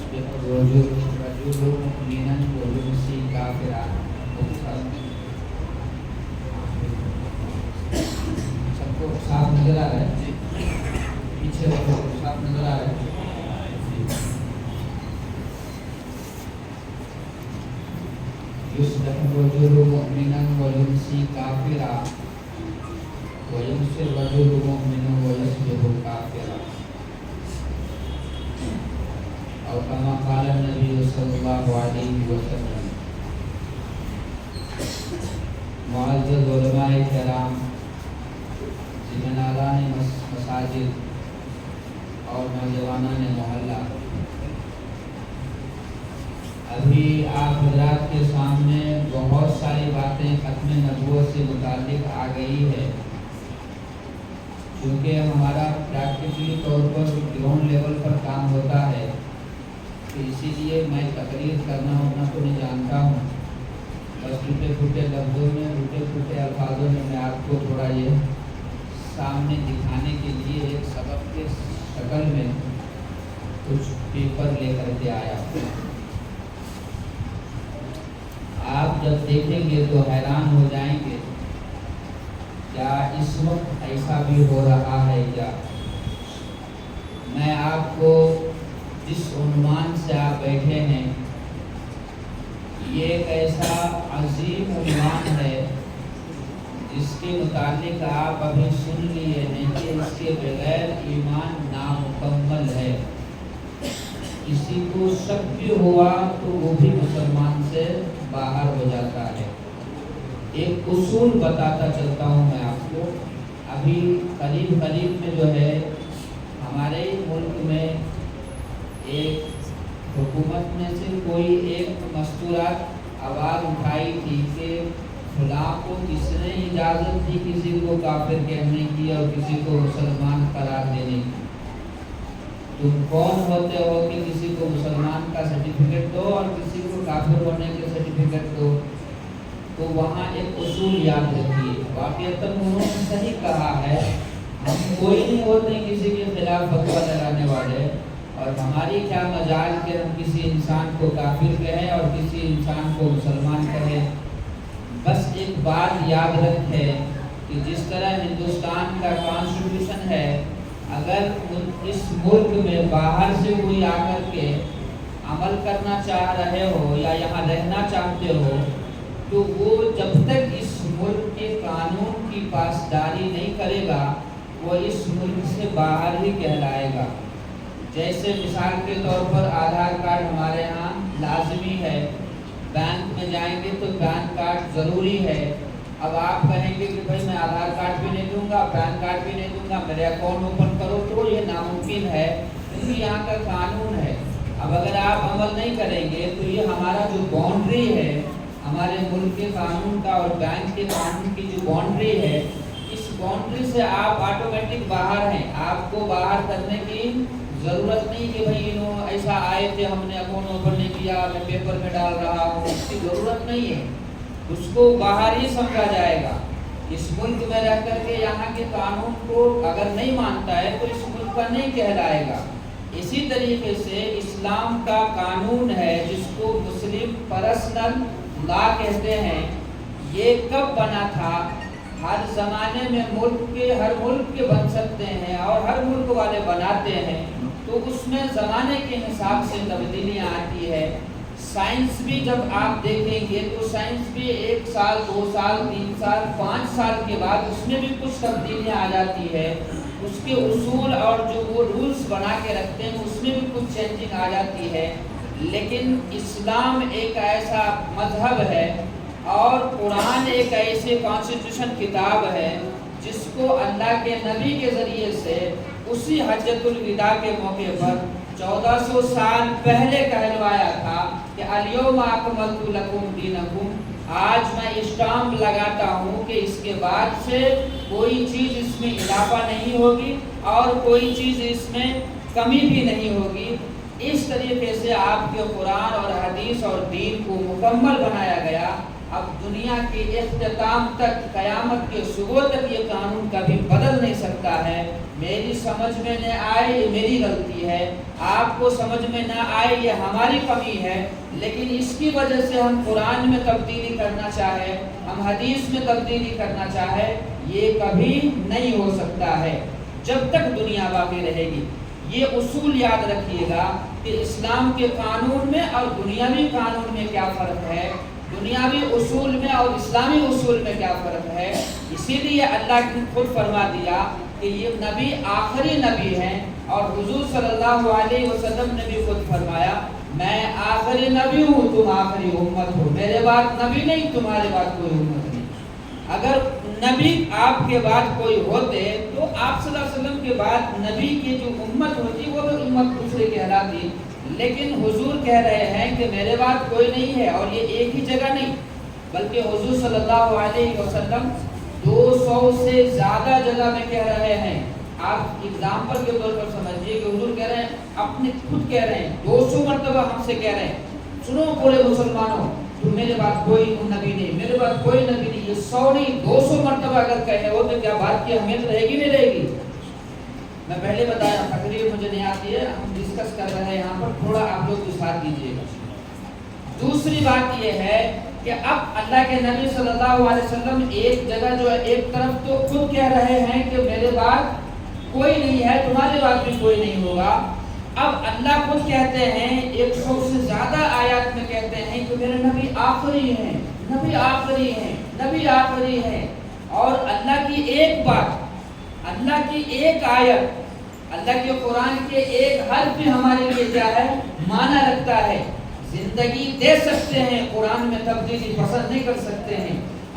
رجل مؤمنا ويمسي كافرا. سب کو صاف نظر آ رہا ہے؟ پیچھے والوں کو صاف نظر آ رہا ہے؟ يصبح الرجل مؤمنا ويمسي كافرا ويمسي الرجل مؤمنا ويصبح كافرا. أو كما قال النبي صلى الله عليه وسلم. معزز علماء کرام، ذمہ مساجد اور نوجوانان محلہ، ابھی آپ حضرات کے سامنے بہت ساری باتیں ختم نبوت سے متعلق آ گئی ہے. چونکہ ہمارا پریکٹیکلی طور پر گراؤنڈ لیول پر کام ہوتا ہے، تو اسی لیے میں تقریر کرنا ہونا تو نہیں جانتا ہوں. بس ٹوٹے پھوٹے لفظوں میں، ٹوٹے پھوٹے الفاظوں میں میں آپ کو تھوڑا یہ سامنے دکھانے کے لیے ایک سبق کے شکل میں کچھ پیپر لے کر کے آیا. آپ جب دیکھیں گے تو حیران ہو جائیں گے، کیا اس وقت ایسا بھی ہو رہا ہے کیا؟ میں آپ کو جس عنوان سے آپ بیٹھے ہیں، یہ ایک ایسا عظیم عنوان ہے جس کے متعلق آپ ابھی سن لیے ہیں کہ اس کے بغیر ایمان نامکمل ہے. کسی کو شک بھی ہوا تو وہ بھی مسلمان سے باہر ہو جاتا ہے. ایک اصول بتاتا چلتا ہوں میں آپ کو. ابھی قریب میں جو ہے ہمارے ملک میں ایک حکومت میں سے کوئی ایک مستورات آواز اٹھائی تھی کہ فلاں کو کس نے اجازت دی کسی کو کافر کہنے کی اور کسی کو مسلمان قرار دینے کی. تم کون ہوتے ہو کہ کسی کو مسلمان کا سرٹیفکیٹ دو اور کسی کو کافر ہونے کے سرٹیفکیٹ دو؟ تو وہاں ایک اصول یاد رکھیے. واقعتاً انہوں نے صحیح کہا ہے. ہم کوئی نہیں ہوتے کسی کے خلاف فتویٰ لگانے والے، اور ہماری کیا مجال کہ ہم کسی انسان کو کافر کہیں اور کسی انسان کو مسلمان کہیں. بس ایک بات یاد رکھیں کہ جس طرح ہندوستان کا کانسٹیٹیوشن ہے، اگر اس ملک میں باہر سے کوئی آ کر کے عمل کرنا چاہ رہے ہو یا یہاں رہنا چاہتے ہو، تو وہ جب تک اس ملک کے قانون کی پاسداری نہیں کرے گا وہ اس ملک سے باہر ہی کہلائے گا. جیسے مثال کے طور پر آدھار کارڈ ہمارے ہاں لازمی ہے. بینک میں جائیں گے تو پین کارڈ ضروری ہے. اب آپ کہیں گے کہ بھائی میں آدھار کارڈ بھی نہیں دوں گا، پین کارڈ بھی نہیں دوں گا، میرے اکاؤنٹ اوپن کرو، تو یہ ناممکن ہے کیونکہ یہاں کا قانون ہے. اب اگر آپ عمل نہیں کریں گے تو یہ ہمارا جو باؤنڈری ہے ہمارے ملک کے قانون کا اور بینک کے قانون کی جو باؤنڈری ہے، اس باؤنڈری سے آپ آٹومیٹک باہر ہیں. آپ کو باہر کرنے کی ضرورت نہیں کہ بھائی انہوں ایسا آئے تھے ہم نے اکاؤنٹ اوپن نہیں کیا، میں پیپر میں ڈال رہا ہوں. اس کی ضرورت نہیں ہے. اس کو باہر ہی سمجھا جائے گا. اس ملک میں رہ کر کے یہاں کے قانون کو اگر نہیں مانتا ہے تو اس ملک کا نہیں کہلائے گا. اسی طریقے سے اسلام کا قانون ہے جس کو مسلم پرسنل لا کہتے ہیں. یہ کب بنا تھا؟ ہر زمانے میں ہر ملک کے بن سکتے ہیں اور ہر ملک والے بناتے ہیں، تو اس میں زمانے کے حساب سے تبدیلیاں آتی ہے. سائنس بھی جب آپ دیکھیں گے تو سائنس بھی 1 سال 2 سال 3 سال 5 سال کے بعد اس میں بھی کچھ تبدیلیاں آ جاتی ہے. اس کے اصول اور جو وہ رولز بنا کے رکھتے ہیں اس میں بھی کچھ چینجنگ آ جاتی ہے. لیکن اسلام ایک ایسا مذہب ہے اور قرآن ایک ایسے کانسٹیٹیوشن کتاب ہے جس کو اللہ کے نبی کے ذریعے سے اسی حجۃ الوداع کے موقع پر 1400 سال پہلے کہلوایا تھا کہ الیوم اکملت لکم دینکم. آج میں اسٹامپ لگاتا ہوں کہ اس کے بعد سے کوئی چیز اس میں اضافہ نہیں ہوگی اور کوئی چیز اس میں کمی بھی نہیں ہوگی. اس طریقے سے آپ کے قرآن اور حدیث اور دین کو مکمل بنایا گیا. اب دنیا کے اختتام تک، قیامت کے صبح تک یہ قانون کبھی بدل نہیں سکتا ہے۔ میری سمجھ میں نہ آئے یہ میری غلطی ہے، آپ کو سمجھ میں نہ آئے یہ ہماری کمی ہے، لیکن اس کی وجہ سے ہم قرآن میں تبدیلی کرنا چاہے، ہم حدیث میں تبدیلی کرنا چاہے، یہ کبھی نہیں ہو سکتا ہے جب تک دنیا باقی رہے گی۔ یہ اصول یاد رکھیے گا کہ اسلام کے قانون میں اور دنیاوی قانون میں کیا فرق ہے، دنیاوی اصول میں اور اسلامی اصول میں کیا فرق ہے۔ اسی لیے اللہ نے خود فرما دیا کہ یہ نبی آخری نبی ہیں، اور حضور صلی اللہ علیہ وسلم نے بھی خود فرمایا میں آخری نبی ہوں، تم آخری امت ہو، میرے بعد نبی نہیں، تمہارے بعد کوئی امت نہیں۔ اگر نبی آپ کے بعد کوئی ہوتے تو آپ صلی اللہ علیہ وسلم کے بعد نبی کی جو امت ہوتی وہ بھی امت دوسرے کہلاتی، لیکن حضور کہہ رہے ہیں کہ میرے بعد کوئی نہیں ہے، اور یہ ایک ہی جگہ نہیں بلکہ حضور صلی اللہ علیہ وسلم 200 سے زیادہ جگہ میں کہہ رہے ہیں۔ آپ اگزامپل کے طور پر سمجھیے کہ حضور کہہ رہے ہیں، اپنے خود کہہ رہے ہیں 200 مرتبہ ہم سے کہہ رہے ہیں سنو پورے مسلمانوں، تو میرے بعد کوئی نبی نہیں، میرے بعد کوئی نبی نہیں، یہ 100 نہیں 200 مرتبہ اگر کہے وہ تو کیا بات کی اہمیت رہے گی نہیں رہے گی؟ میں پہلے بتایا تقریر مجھے نہیں آتی ہے، ہم ڈسکس کر رہے ہیں یہاں پر، تھوڑا آپ لوگ بھی ساتھ دیجیے گا۔ دوسری بات یہ ہے کہ اب اللہ کے نبی صلی اللہ علیہ وسلم ایک جگہ جو ہے ایک طرف تو خود کہہ رہے ہیں کہ میرے بعد کوئی نہیں ہے، تمہارے بعد بھی کوئی نہیں ہوگا، اب اللہ خود کہتے ہیں 100 سے زیادہ آیات میں کہتے ہیں کہ میرے نبی آخری ہیں، نبی آخری ہیں، نبی آخری ہیں، اور اللہ کی ایک بات، اللہ کی ایک آیت، اللہ کے قرآن کے ایک حرف بھی ہمارے لیے کیا ہے، معنی رکھتا ہے۔ زندگی دے سکتے ہیں، قرآن میں تبدیلی پسند نہیں کر سکتے ہیں،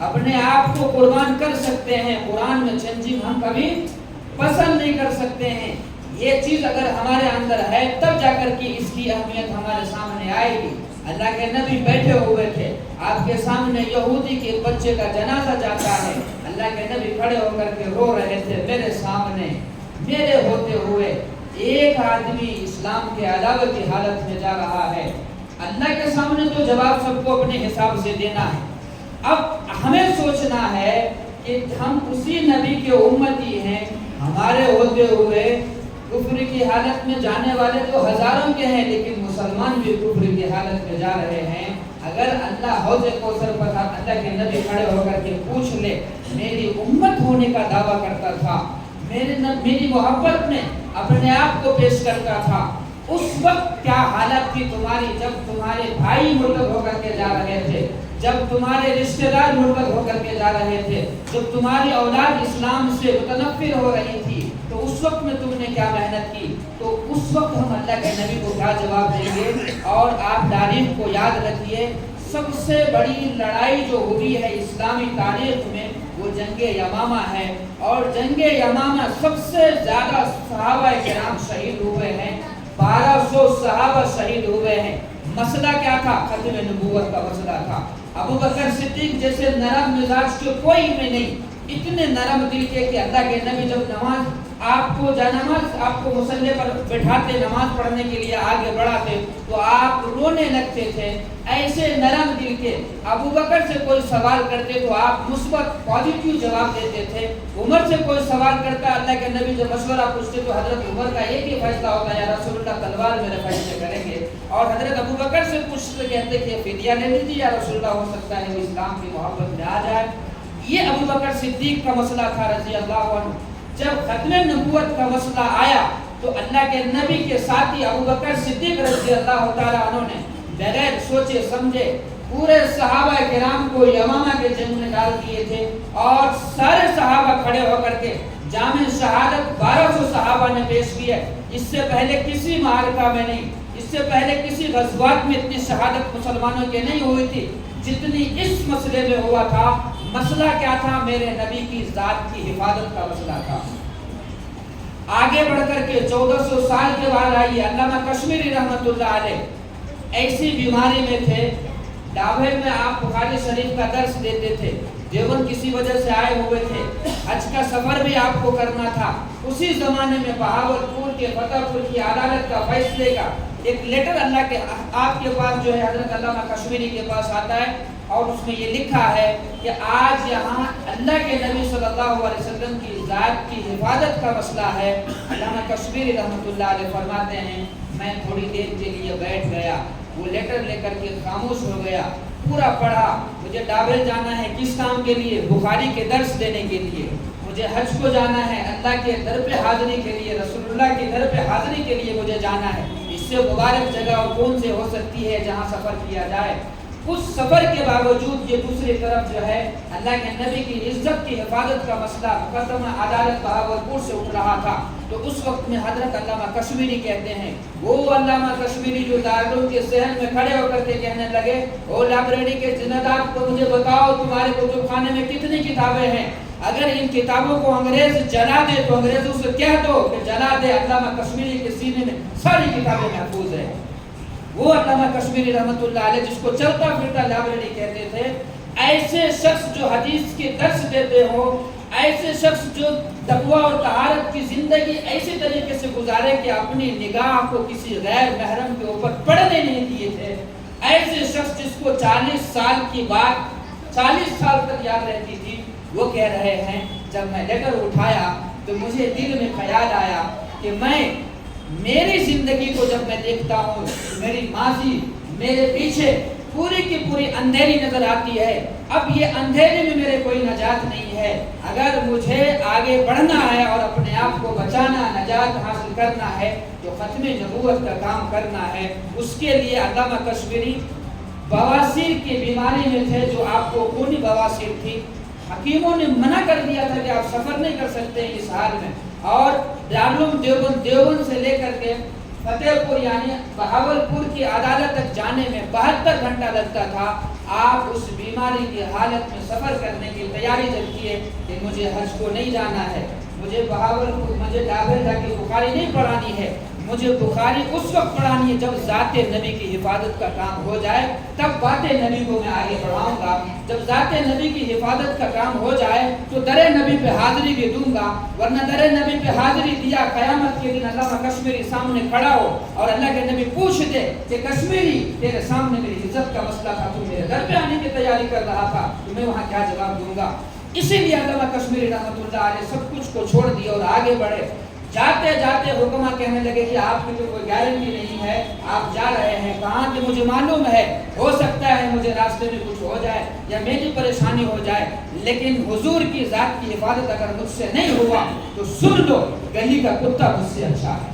اپنے آپ کو قربان کر سکتے ہیں، قرآن میں چینجنگ ہم کبھی پسند نہیں کر سکتے ہیں۔ یہ چیز اگر ہمارے اندر ہے تب جا کر کے اس کی اہمیت ہمارے سامنے آئے گی۔ اللہ کے نبی بیٹھے ہوئے تھے، آپ کے سامنے یہودی کے بچے کا جنازہ جاتا ہے، اللہ کے نبی کھڑے ہو کر کے رو رہے تھے، میرے سامنے میرے ہوتے ہوئے ایک آدمی اسلام کے علاوہ کی حالت میں جا رہا ہے۔ اللہ کے سامنے تو جواب سب کو اپنے حساب سے دینا ہے۔ اب ہمیں سوچنا ہے کہ ہم اسی نبی کے امتی ہیں، ہمارے ہوتے ہوئے کفر کی حالت میں جانے والے تو ہزاروں کے ہیں، لیکن مسلمان بھی کفر کی حالت میں جا رہے ہیں۔ اگر اللہ حوض کوثر پر اللہ کے نبی کھڑے ہو کر کے پوچھ لے، میری امت ہونے کا دعویٰ کرتا تھا، میری محبت میں اپنے آپ کو پیش کرتا تھا، اس وقت کیا حالت تھی تمہاری جب تمہارے بھائی مرتد ہو کر کے جا رہے تھے، جب تمہارے رشتہ دار مرتد ہو کر کے جا رہے تھے، جب تمہاری اولاد اسلام سے متنفر ہو رہی تھی، تو اس وقت میں تم نے کیا محنت کی؟ تو اس وقت ہم اللہ کے نبی کو کیا جواب دیں گے؟ اور آپ تاریخ کو یاد رکھیے، سب سے بڑی لڑائی جو ہوئی ہے اسلامی تاریخ میں وہ جنگ یمامہ ہے، اور جنگ یمامہ سب سے زیادہ صحابہ کرام شہید ہوئے ہیں، 1200 صحابہ شہید ہوئے ہیں۔ مسئلہ کیا تھا؟ ختم نبوت کا مسئلہ تھا۔ ابو بکر صدیق جیسے نرم مزاج کے کوئی میں نہیں، اتنے نرم دل کے کہ اللہ کے نبی جب نماز آپ کو مصلی پر بٹھاتے نماز پڑھنے کے لیے آگے بڑھاتے تو آپ رونے لگتے تھے، ایسے نرم دل کے۔ ابو بکر سے کوئی سوال کرتے تو آپ مثبت پازیٹیو جواب دیتے تھے۔ عمر سے کوئی سوال کرتا، اللہ کے نبی جب مشورہ پوچھتے تو حضرت عمر کا ایک ہی فیصلہ ہوتا ہے، یا رسول اللہ تلوار میرے فیصلے کریں گے، اور حضرت ابو بکر سے پوچھتے کہتے کہ فدیہ لے لیجیے یا رسول اللہ، ہو سکتا ہے وہ اسلام کی محبت میں آ جائے۔ یہ ابو بکر صدیق کا مسئلہ تھا رضی اللہ عنہ۔ جب ختم نبوت کا مسئلہ آیا تو اللہ کے نبی کے ساتھی ابو بکر صدیق رضی اللہ تعالیٰ عنہ نے بغیر سوچے سمجھے پورے صحابہ کرام کو یمامہ کے جنگ میں ڈال دیے تھے، اور سارے صحابہ کھڑے ہو کر کے جامع شہادت 1200 صحابہ نے پیش کی ہے۔ اس سے پہلے کسی معرکہ میں نہیں، اس سے پہلے کسی غزوات میں اتنی شہادت مسلمانوں کے نہیں ہوئی تھی جتنی اس مسئلے میں ہوا تھا۔ مسئلہ کیا تھا؟ میرے نبی کی ذات کی حفاظت کا مسئلہ تھا۔ آگے بڑھ کر کے 1400 سال کے بعد آئیے، علامہ کشمیری رحمۃ اللہ علیہ ایسی بیماری میں تھے، ڈابھے میں آپ بخاری شریف کا درس دیتے تھے، دیوبند کسی وجہ سے آئے ہوئے تھے، حج کا سفر بھی آپ کو کرنا تھا۔ اسی زمانے میں بہاولپور کے فتح پور کی عدالت کا فیصلے کا ایک لیٹر اللہ کے آپ کے پاس جو ہے حضرت علامہ کشمیری کے پاس آتا ہے، اور اس میں یہ لکھا ہے کہ آج یہاں اللہ کے نبی صلی اللہ علیہ وسلم کی ذات کی حفاظت کا مسئلہ ہے۔ علامہ کشمیری رحمۃ اللہ علیہ فرماتے ہیں میں تھوڑی دیر کے لیے بیٹھ گیا، وہ لیٹر لے کر کے خاموش ہو گیا، پورا پڑھا۔ مجھے ڈابل جانا ہے کس کام کے لیے؟ بخاری کے درس دینے کے لیے۔ مجھے حج کو جانا ہے، اللہ کے در پہ حاضری کے لیے، رسول اللہ کے در پہ حاضری کے لیے مجھے جانا ہے۔ اس سے مبارک جگہ اور کون سے ہو سکتی ہے جہاں سفر کیا جائے؟ اس سفر کے باوجود یہ دوسری طرف جو ہے اللہ کے نبی کی عزت کی حفاظت کا مسئلہ مقدمہ عدالت بہاولپور سے اٹھ رہا تھا۔ تو اس وقت میں حضرت علامہ کشمیری کہتے ہیں، وہ علامہ کشمیری جو دارالعلوم کے صحن میں کھڑے ہو کر کے کہنے لگے، او لائبریری کے ذمہ کو مجھے بتاؤ تمہارے کتب خانے میں کتنی کتابیں ہیں؟ اگر ان کتابوں کو انگریز جلا دے تو انگریزوں سے کہہ دو کہ جلا دے، علامہ کشمیری کے سینے میں ساری کتابیں محفوظ ہیں۔ وہ علامہ کشمیری رحمۃ اللہ علیہ جس کو چلتا پھرتا لائبریری کہتے تھے، ایسے شخص جو حدیث کے درس دیتے ہو، ایسے شخص جو تقویٰ اور طہارت کی زندگی ایسے طریقے سے گزارے کہ اپنی نگاہ کو کسی غیر محرم کے اوپر پڑنے نہیں دیے تھے، ایسے شخص جس کو 40 سال کی بات 40 سال تک یاد رہتی تھی، وہ کہہ رہے ہیں جب میں لیٹر اٹھایا تو مجھے دل میں خیال آیا کہ میری زندگی کو جب میں دیکھتا ہوں، میری ماضی میرے پیچھے پوری کی پوری اندھیری نظر آتی ہے۔ اب یہ اندھیرے میں میرے کوئی نجات نہیں ہے۔ اگر مجھے آگے بڑھنا ہے اور اپنے آپ کو بچانا، نجات حاصل کرنا ہے تو ختم نبوت کا کام کرنا ہے۔ اس کے لیے علامہ کشمیری بواسیر کی بیماری میں تھے، جو آپ کو خونی بواسیر تھی۔ حکیموں نے منع کر دیا تھا کہ آپ سفر نہیں کر سکتے اس حال میں، اور دارالعلوم دیوبند سے لے کر کے فتح پور یعنی بہاولپور کی عدالت تک جانے میں 72 گھنٹہ لگتا تھا۔ آپ اس بیماری کی حالت میں سفر کرنے کی تیاری جب کیے کہ مجھے حج کو نہیں جانا ہے، مجھے بہاولپور مجھے ڈابل جا کے بخاری نہیں پڑھانی ہے، مجھے بخاری اس وقت پڑھانی ہے جب ذات نبی کی حفاظت کا کام ہو جائے، تب بات نبی کو میں آگے بڑھاؤں گا۔ جب ذات نبی کی حفاظت کا کام ہو جائے تو در نبی پہ حاضری بھی دوں گا، ورنہ در نبی پہ حاضری دیا قیامت کے دن علامہ کشمیری سامنے کھڑا ہو اور اللہ کے نبی پوچھ دے کہ کشمیری تیرے سامنے میری عزت کا مسئلہ تھا، تو میرے در پہ آنے کی تیاری کر رہا تھا، تو میں وہاں کیا جواب دوں گا؟ اسی لیے علامہ کشمیری رحمۃ اللہ علیہ سب کچھ کو چھوڑ دیا اور آگے بڑھے۔ جاتے جاتے حکمہ کہنے لگے کہ آپ کی تو کوئی گارنٹی نہیں ہے، آپ جا رہے ہیں کہاں؟ کہ مجھے معلوم ہے، ہو سکتا ہے مجھے راستے میں کچھ ہو جائے یا میری پریشانی ہو جائے، لیکن حضور کی ذات کی حفاظت اگر مجھ سے نہیں ہوا تو سن لو گلی کا کتا مجھ سے اچھا ہے۔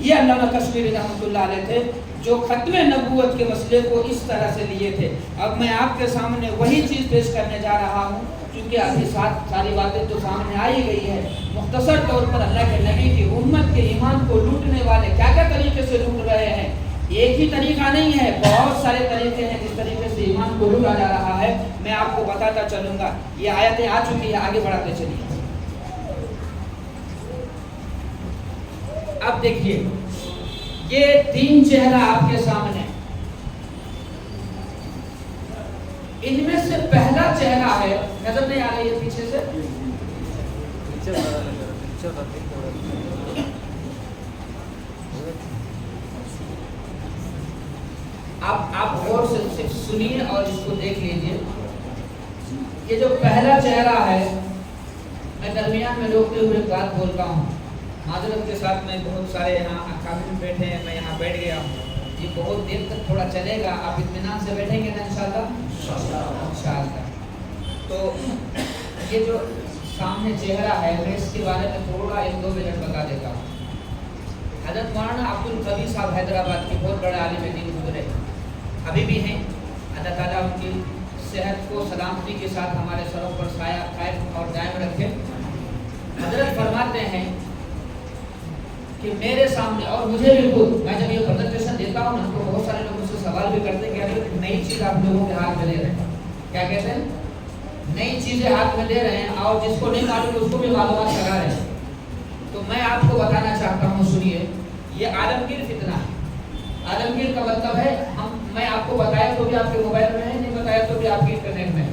یہ علامہ کشمیری رحمۃ اللہ علیہ تھے جو ختم نبوت کے مسئلے کو اس طرح سے لیے تھے۔ اب میں آپ کے سامنے وہی چیز پیش کرنے جا رہا ہوں، کیونکہ ابھی ساری باتیں تو سامنے آئی گئی ہے۔ مختصر طور پر اللہ کے نبی کی امت کے ایمان کو لوٹنے والے کیا کیا طریقے سے لوٹ رہے ہیں، ایک ہی طریقہ نہیں ہے، بہت سارے طریقے ہیں جس طریقے سے ایمان کو لوٹا جا رہا ہے، میں آپ کو بتاتا چلوں گا۔ یہ آیتیں آ چکی ہیں، آگے بڑھاتے چلیے۔ اب دیکھیے یہ 3 چہرہ آپ کے سامنے، ان میں سے پہلا چہرہ ہے، نظر نہیں آ رہی ہے پیچھے سے؟ آپ غور سے صرف سنیے اور اس کو دیکھ لیجئے۔ یہ جو پہلا چہرہ ہے، میں درمیان میں روکتے ہوئے بات بولتا ہوں، معذرت کے ساتھ، میں بہت سارے یہاں اکابر بیٹھے ہیں، میں یہاں بیٹھ گیا ہوں، یہ بہت دیر تک تھوڑا چلے گا، آپ اطمینان سے بیٹھیں گے نا انشاءاللہ؟ انشاءاللہ۔ تو یہ جو سامنے چہرہ ہے، میں اس کے بارے میں تھوڑا 1-2 منٹ بتا دیتا ہوں۔ حضرت مولانا عبدالقوی صاحب حیدرآباد کے بہت بڑے عالم دین گزرے، ابھی بھی ہیں، اللہ تعالیٰ ان کی صحت کو سلامتی کے ساتھ ہمارے سروں پر سایہ قائم اور دائم رکھے۔ حضرت فرماتے ہیں کہ میرے سامنے، اور مجھے بھی خود، میں جب یہ پریزنٹیشن دیتا ہوں نا تو بہت سارے لوگ مجھ سے سوال بھی کرتے ہیں کہ ابھی نئی چیز آپ لوگوں کے ہاتھ میں دے رہے ہیں، کیا کہتے ہیں؟ نئی چیزیں ہاتھ میں دے رہے ہیں، اور جس کو نہیں معلوم اس کو بھی معلومات لگا رہے ہیں۔ تو میں آپ کو بتانا چاہتا ہوں، سنیے، یہ عالمگیر فتنہ ہے۔ عالمگیر کا مطلب ہے میں آپ کو بتایا تو بھی آپ کے موبائل میں ہے، نہیں بتایا تو بھی آپ کے انٹرنیٹ میں ہے۔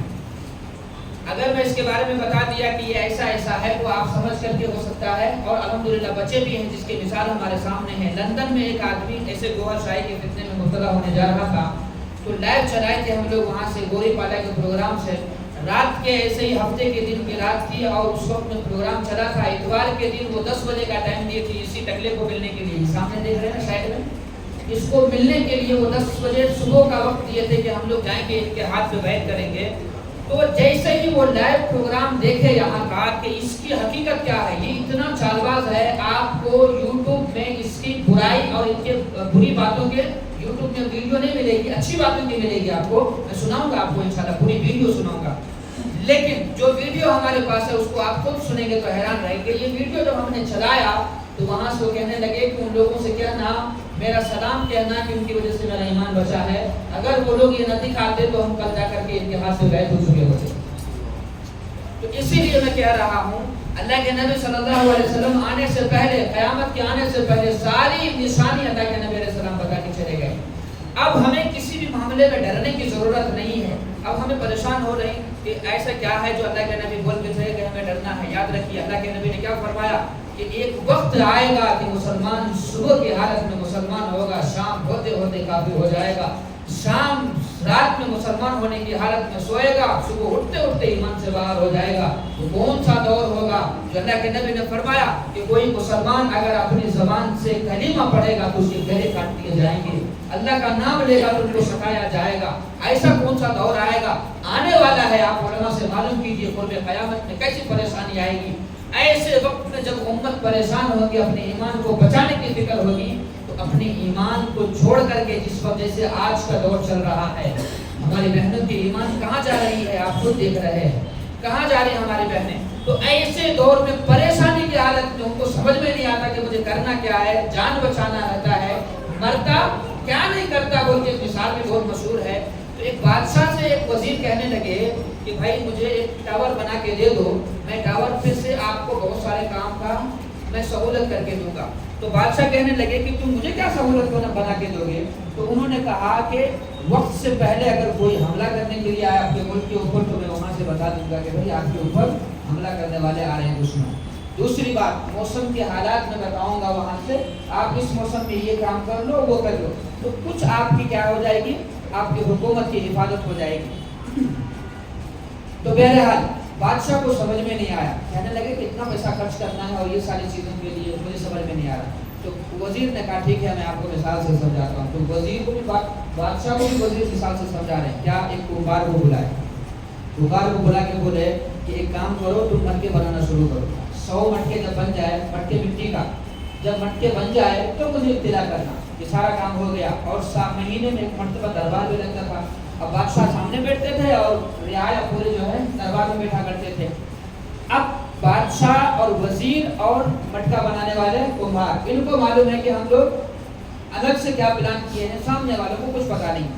اگر میں اس کے بارے میں بتا دیا کہ یہ ایسا ایسا ہے تو آپ سمجھ کر کے ہو سکتا ہے، اور الحمدللہ بچے بھی ہیں جس کی مثال ہمارے سامنے ہے۔ لندن میں ایک آدمی ایسے گوہر شاہی کے فتنے میں مبتلا ہونے جا رہا تھا، تو لائیو چلائے تھے ہم لوگ وہاں سے گوری پالا کے پروگرام سے. رات کے ایسے ہی ہفتے کے دن کی رات تھی اور اس وقت میں پروگرام چلا تھا. اتوار کے دن وہ 10 بجے کا ٹائم دیے تھے اسی ٹکلے کو ملنے کے لیے. سامنے دیکھ رہے ہیں نا شاید میں, اس کو ملنے کے لیے وہ 10 بجے صبح کا وقت دیے تھے کہ ہم لوگ جائیں گے, ان کے ہاتھ پہ بیعت کریں گے. تو جیسے ہی وہ لائیو پروگرام دیکھے یہاں کا کہ اس کی حقیقت کیا ہے, یہ اتنا چالباز ہے, آپ کو یوٹیوب میں اس کی برائی اور ان کے بری باتوں کے یوٹیوب میں ویڈیو نہیں ملے گی, اچھی باتوں کی ملے گی. آپ کو میں سناؤں گا, آپ کو انشاءاللہ پوری ویڈیو سناؤں گا. لیکن جو ویڈیو ہمارے پاس ہے اس کو آپ خود سنیں گے تو حیران رہیں گے. یہ ویڈیو جب ہم نے چلایا تو وہاں سے وہ کہنے لگے کہ ان لوگوں سے کہنا, میرا سلام کہنا کہ ان کی وجہ سے میرا ایمان بچا ہے. اگر وہ لوگ یہ نہ دکھاتے تو ہم کل جا کر کے ان کے ہاتھ سے بیعت ہو چکے ہوتے. تو اسی لیے میں کہہ رہا ہوں, اللہ کے نبی صلی اللہ علیہ وسلم آنے سے پہلے, قیامت کے آنے سے پہلے ساری نشانی اللہ کے نبی علیہ السلام بتا کے چلے گئے. اب ہمیں کسی بھی معاملے میں ڈرنے کی ضرورت نہیں ہے. اب ہمیں پریشان ہو رہے ہیں کہ ایسا کیا ہے جو اللہ کے نبی بول کے تھے کہ ہمیں ڈرنا ہے. یاد رکھیے اللہ کے نبی نے کیا فرمایا کہ ایک وقت آئے گا کہ مسلمان صبح کی حالت میں مسلمان ہوگا, شام ہوتے ہوتے کافر ہو جائے گا. شام رات میں مسلمان ہونے کی حالت میں سوئے گا, صبح اٹھتے اٹھتے ایمان سے باہر ہو جائے گا. تو کون سا دور ہوگا جو اللہ کے نبی نے فرمایا کہ کوئی مسلمان اگر اپنی زبان سے کلمہ پڑھے گا تو اس کے گلے کاٹ دیے جائیں گے, اللہ کا نام لے گا تو ان کو ستایا جائے گا. ایسا کون سا دور آئے گا, آنے والا ہے. آپ علماء سے معلوم کیجئے قرب قیامت میں کیسی پریشانی آئے گی. ایسے وقت میں جب امت پریشان ہوگی, اپنے ایمان کو بچانے کی فکر ہوگی, تو اپنے ایمان کو چھوڑ کر کے جس وقت جیسے آج کا دور چل رہا ہے, ہماری بہنوں کی ایمان کہاں جا رہی ہے, آپ خود دیکھ رہے ہیں کہاں جا رہی ہیں ہماری بہنیں. تو ایسے دور میں پریشانی کی حالت میں ان کو سمجھ میں نہیں آتا کہ مجھے کرنا کیا ہے, جان بچانا رہتا ہے, مرتا کیا نہیں کرتا. بول کے مثال بھی بہت مشہور ہے. تو ایک بادشاہ سے ایک وزیر کہنے لگے کہ بھائی مجھے ایک ٹاور بنا کے دے دو, میں ٹاور پہ سے آپ کو بہت سارے کام کا میں سہولت کر کے دوں گا. تو بادشاہ کہنے لگے کہ تم مجھے کیا سہولت بنا کے دو گے. تو انہوں نے کہا کہ وقت سے پہلے اگر کوئی حملہ کرنے کے لیے آیا آپ کے ملک کے اوپر تو میں وہاں سے بتا دوں گا کہ بھائی آپ کے اوپر حملہ کرنے والے آ رہے ہیں دشمن. دوسری بات, موسم کے حالات میں بتاؤں گا وہاں سے, آپ اس موسم میں یہ کام کر لو وہ کر لو. تو کچھ آپ کی کیا ہو جائے گی, آپ کی حکومت کی حفاظت ہو جائے گی. تو بہرحال بادشاہ کو سمجھ میں نہیں آیا, کہنے لگے کہ اتنا پیسہ خرچ کرنا ہے اور یہ ساری چیزوں کے لیے مجھے سمجھ میں نہیں آ رہا. تو وزیر نے کہا ٹھیک ہے میں آپ کو مثال سے سمجھاتا ہوں. تو وزیر کو بھی بادشاہ کو بھی وزیر مثال سے سمجھا رہے ہیں. کیا, ایک کمبار کو بلائے, کمبار کو بلا کے بولے کہ ایک کام کرو, تم مٹکے بنانا شروع کرو. 100 مٹکے جب بن جائے, مٹکے مٹی کا جب مٹکے بن جائے تو مجھے اطلاع کرنا. یہ سارا کام ہو گیا اور 7 مہینے میں ایک مرتبہ دربار میں لگتا تھا. اب بادشاہ سامنے بیٹھتے تھے اور رعایا پورے جو ہے دربار میں بیٹھا کرتے تھے. اب بادشاہ اور وزیر اور مٹکا بنانے والے کمبار, ان کو معلوم ہے کہ ہم لوگ الگ سے کیا پلان کیے ہیں, سامنے والوں کو کچھ پتا نہیں.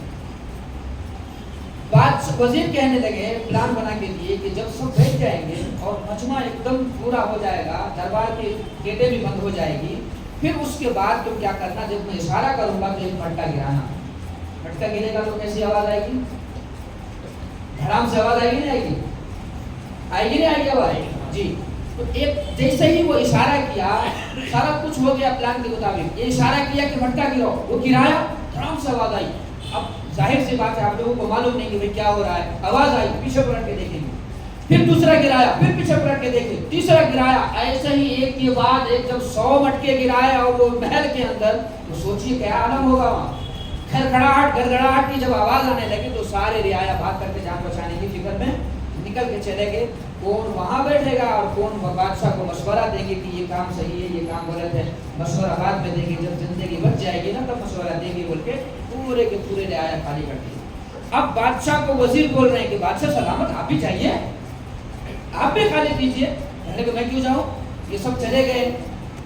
وزیر کہنے لگے, پلان بنا کے دیے کہ جب سب بیٹھ جائیں گے اور مجمع ایک دم پورا ہو جائے گا, دربار کی گیٹیں بھی بند ہو جائے گی, پھر اس کے بعد تم کیا کرنا, جب میں اشارہ کروں گا تو ایک مٹکا گرانا. مٹکا گرے گا تو کیسی آواز آئے گی, دھڑام سے آواز آئے گی نہیں آئے گی, آئے گی نہیں آئے گی آواز جی. تو ایک جیسے ہی وہ اشارہ کیا, سارا کچھ ہو گیا پلان کے مطابق, یہ اشارہ کیا کہ مٹکا گراؤ, وہ گرایا, دھڑام سے آواز آئی. اب ظاہر سی بات ہے آپ لوگوں کو معلوم نہیں کہ کیا ہو رہا ہے, آواز آئی, پیچھے پلٹ کے دیکھیں گے, پھر دوسرا گرایا, پھر پیچھے پلٹ کے دیکھیں, تیسرا گرایا. ایسے ہی ایک کے بعد ایک جب 100 مٹکے گرائے اور وہ محل کے اندر, تو سوچیے کیا عالم ہوگا وہاں. کھڑکھڑاہٹ گڑگڑاہٹ کی جب آواز آنے لگی تو سارے رعایا بھاگ کر کے جان بچانے کی فکر میں نکل کے چلے گئے. کون وہاں بیٹھے گا اور کون بادشاہ کو مشورہ دیں گے کہ یہ کام صحیح ہے یہ کام غلط ہے, مشورہ بعد میں دیں گے جب زندگی بچ جائے گی نا تب مشورہ دیں گے بول کے پورے کے پورے رعایا خالی کر دی. اب بادشاہ کو وزیر بول رہے ہیں کہ بادشاہ سلامت, آپ بھی چاہیے, آپ بھی خالی دیجیے. کہنے کہ میں کیوں جاؤں, یہ سب چلے گئے,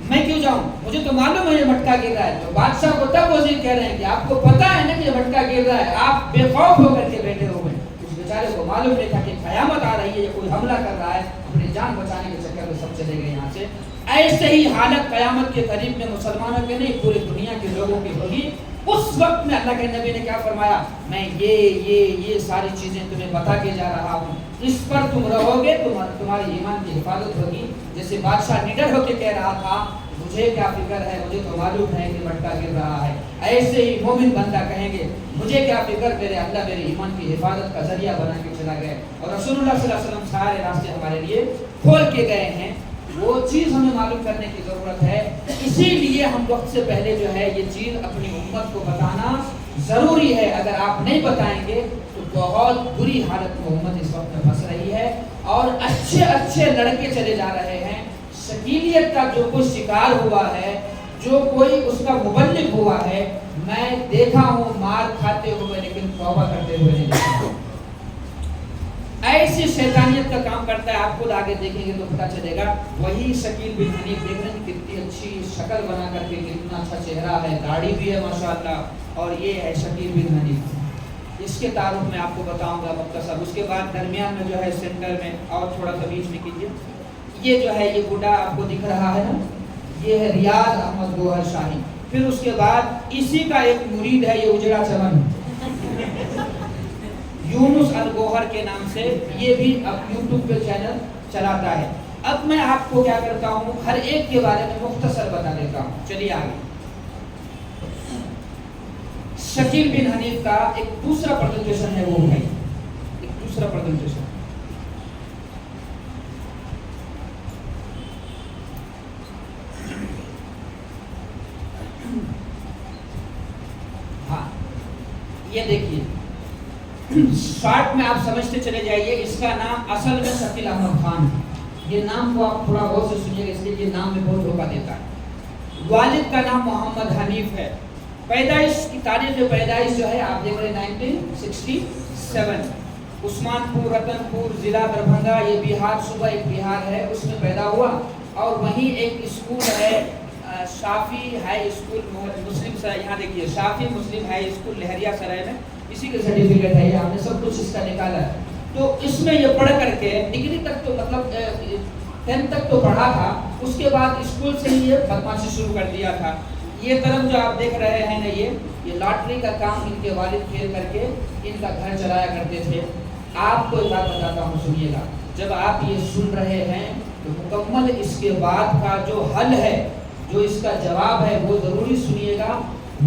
میں کیوں جاؤں, مجھے تو معلوم ہے یہ مٹکا گر رہا ہے. تو بادشاہ کو تب وزیر کہہ رہے ہیں کہ آپ کو پتا ہے نا کہ یہ مٹکا گر رہا ہے, آپ بے خوف ہو کر کے بیٹھے ہوئے. اس بیچارے کو معلوم نہیں تھا کہ قیامت آ رہی ہے, یہ کوئی حملہ کر رہا ہے, اپنی جان بچانے کے چکر میں سب چلے گئے یہاں سے. ایسے ہی حالت قیامت کے قریب میں مسلمانوں کے نہیں پوری دنیا کے لوگوں کی ہوگی. اس وقت میں اللہ کے نبی نے کیا فرمایا, میں یہ ساری چیزیں تمہیں بتا کے جا رہا ہوں, اس پر تم رہو گے, تمہاری ایمان کی حفاظت ہوگی. جیسے بادشاہ نڈر ہو کے کہہ رہا تھا مجھے کیا فکر ہے، مجھے تو معلوم ہے کہ مٹکا گر رہا ہے، ایسے ہی مومن بندہ کہیں گے مجھے کیا فکر، میرے اللہ میرے ایمان کی حفاظت کا ذریعہ بنا کے چلا گیا، اور رسول اللہ صلی اللہ علیہ وسلم سارے راستے ہمارے لیے کھول کے گئے ہیں۔ وہ چیز ہمیں معلوم کرنے کی ضرورت ہے، اسی لیے ہم وقت سے پہلے جو ہے یہ چیز اپنی امت کو بتانا ضروری ہے۔ اگر آپ نہیں بتائیں گے تو بہت بری حالت میں امت اس وقت میں پھنس رہی ہے، اور اچھے اچھے لڑکے چلے جا رہے ہیں۔ شکیلیت کا جو کوئی شکار ہوا ہے، جو کوئی اس کا مبلغ ہوا ہے، میں دیکھا ہوں مار کھاتے ہوئے لیکن توبہ کرتے ہوئے نہیں دیکھا۔ ایسی شیطانیت کا کام کرتا ہے، آپ خود آگے دیکھیں گے تو پتہ چلے گا۔ وہی شکیل بن حنیف دیکھ رہے ہیں کتنی اچھی شکل بنا کر کے، کتنا اچھا چہرہ ہے، داڑھی بھی ہے ماشاءاللہ، اور یہ ہے شکیل بن حنیف۔ اس کے تعارف میں آپ کو بتاؤں گا مختصر، اس کے بعد درمیان میں جو ہے سینٹر میں اور تھوڑا سا بیچ میں کیجیے، یہ جو ہے یہ بوڑھا آپ کو دکھ رہا ہے نا، یہ ہے ریاض احمد گوہر شاہی۔ پھر اس کے بعد اسی کا ایک مرید ہے، یہ اجڑا چمن یونس الگوہر کے نام سے، یہ بھی اب یوٹیوب پہ چینل چلاتا ہے۔ اب میں آپ کو کیا کرتا ہوں، ہر ایک کے بارے میں مختصر بتا دیتا ہوں۔ چلیے آگے۔ شکیل بن حنیف کا ایک دوسرا پریزنٹیشن ہے، وہ ہے ایک دوسرا پریزنٹیشن۔ ہاں یہ دیکھیے، شارٹ میں آپ سمجھتے چلے جائیے، اس کا نام اصل میں شکیل احمد خان ہے۔ یہ نام کو آپ تھوڑا غور سے سنیے گا، اس لیے یہ نام میں بہت دھوکہ دیتا ہے۔ والد کا نام محمد حنیف ہے۔ پیدائش کی تاریخ پیدائش جو ہے آپ دیکھ رہے ہیں 1967، عثمان پور رتن پور ضلع دربھنگا، یہ بہار صوبہ ایک بہار ہے، اس میں پیدا ہوا، اور وہیں ایک اسکول ہے شافی ہائی اسکول مسلم سرائے، یہاں دیکھیے شافی مسلم ہائی اسکول لہریا سرائے میں، اسی کے سرٹیفکیٹ ہے، یہ ہم نے سب کچھ اس کا نکالا ہے۔ تو اس میں یہ پڑھ کر کے ڈگری تک تو مطلب 10 تک تو پڑھا تھا، اس کے بعد اسکول سے ہی یہ بدماشی شروع کر دیا تھا۔ یہ طرف جو آپ دیکھ رہے ہیں نا، یہ لاٹری کا کام ان کے والد کھیل کر کے ان کا گھر چلایا کرتے تھے۔ آپ کو ایک بات بتاتا ہوں، سنیے گا، جب آپ یہ سن رہے ہیں تو مکمل اس کے بعد کا جو حل ہے، جو اس کا جواب ہے، وہ ضروری سنیے گا،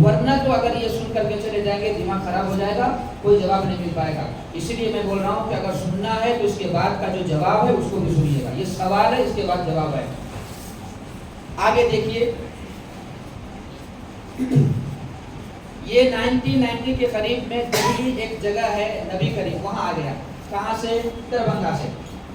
ورنہ تو اگر یہ سن کر کے چلے جائیں گے دماغ خراب ہو جائے گا، کوئی جواب نہیں مل پائے گا۔ اسی لیے میں بول رہا ہوں کہ اگر سننا ہے تو اس کے بعد کا جو جواب ہے اس کو بھی سنیے گا۔ یہ سوال ہے، اس کے بعد جواب ہے۔ آگے دیکھیے، یہ 1990 کے قریب میں دہلی ایک جگہ ہے نبی کریم، وہاں آ گیا۔ کہاں سے؟ دربھنگا سے۔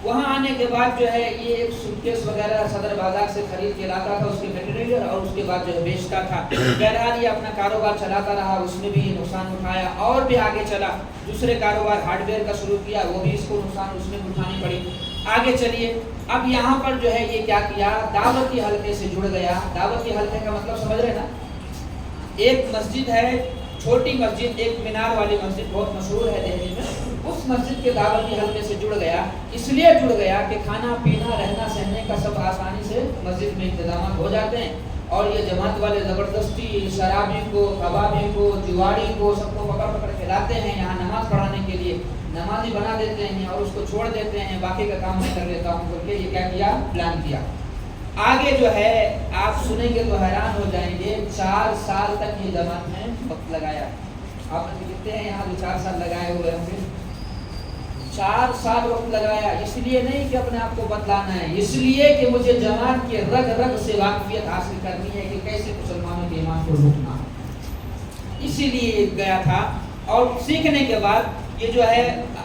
وہاں آنے کے بعد جو ہے یہ ایک سوٹکیس وغیرہ صدر بازار سے خرید کے لاتا تھا، اس کے مٹیریل، اور اس کے بعد جو ہے بیچتا تھا۔ بہرحال یہ اپنا کاروبار چلاتا رہا، اس میں بھی یہ نقصان اٹھایا، اور بھی آگے چلا، دوسرے کاروبار ہارڈ ویئر کا شروع کیا، وہ بھی اس کو نقصان اس میں اٹھانی پڑی۔ آگے چلیے، اب یہاں پر جو ہے یہ کیا کیا، دعوتی حلقے سے جڑ گیا۔ دعوتی حلقے کا مطلب سمجھ رہے نا، ایک مسجد ہے، چھوٹی مسجد، ایک مینار والی مسجد بہت مشہور ہے دہلی میں، اس مسجد کے دعوتی حلقے سے جڑ گیا۔ اس لیے جڑ گیا کہ کھانا پینا رہنا سہنے کا سب آسانی سے مسجد میں انتظامات ہو جاتے ہیں، اور یہ جماعت والے زبردستی شرابی کو، کبابی کو، جواڑی کو سب کو پکڑ پکڑ کے لاتے ہیں یہاں نماز پڑھانے کے لیے، نمازی بنا دیتے ہیں اور اس کو چھوڑ دیتے ہیں، باقی کا کام میں کر لیتا ہوں بول کے یہ کیا کیا، پلان کیا۔ آگے جو ہے آپ سنیں گے تو حیران ہو جائیں گے، 4 سال تک یہ جماعت میں وقت لگایا۔ آپ کہتے ہیں یہاں جو 4 سال لگائے ہوئے ہوں گے، 4 سال وقت لگایا، اس لیے نہیں کہ اپنے آپ کو بتلانا ہے، اس لیے کہ مجھے جماعت کے رگ رگ سے واقفیت حاصل کرنی ہے کہ کیسے مسلمانوں کے ایمان کو لوٹنا، اسی لیے گیا تھا۔ اور سیکھنے کے بعد یہ جو ہے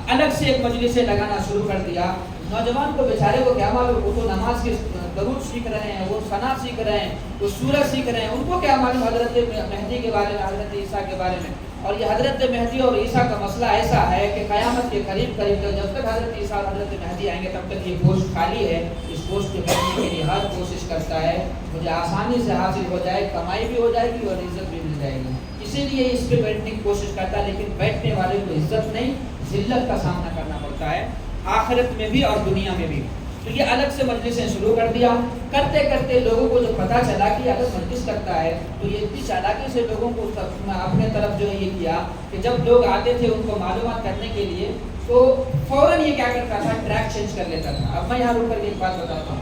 الگ سے ایک مجلس لگانا شروع کر دیا۔ نوجوان کو بیچارے کو کیا معلوم، وہ تو نماز کے درود سیکھ رہے ہیں، وہ ثنا سیکھ رہے ہیں، وہ سورت سیکھ رہے ہیں، ان کو کیا معلوم حضرت مہدی کے بارے میں، حضرت عیسیٰ کے بارے میں۔ اور یہ حضرت مہدی اور عیسیٰ کا مسئلہ ایسا ہے کہ قیامت کے قریب جب تک حضرت عیسیٰ اور حضرت مہدی آئیں گے تب تک یہ گوشت خالی ہے۔ اس گوشت کے بچنے کے لیے ہر کوشش کرتا ہے مجھے آسانی سے حاصل ہو جائے، کمائی بھی ہو جائے گی اور عزت بھی مل جائے گی، اسی لیے اس پہ بیٹھنے کی کوشش کرتا ہے، لیکن بیٹھنے والے کو عزت نہیں، ذلت کا سامنا کرنا پڑتا ہے، آخرت میں بھی اور دنیا میں بھی۔ تو یہ الگ سے مجلسیں شروع کر دیا، کرتے کرتے لوگوں کو جب پتہ چلا کہ اگر مجلس کرتا ہے تو یہ اتنی چالاکی سے لوگوں کو اپنے طرف جو ہے یہ کیا کہ جب لوگ آتے تھے ان کو معلومات کرنے کے لیے تو فوراً یہ کیا کرتا تھا، ٹریک چینج کر لیتا تھا۔ اب میں یہاں رک کر کے ایک بات بتاتا ہوں،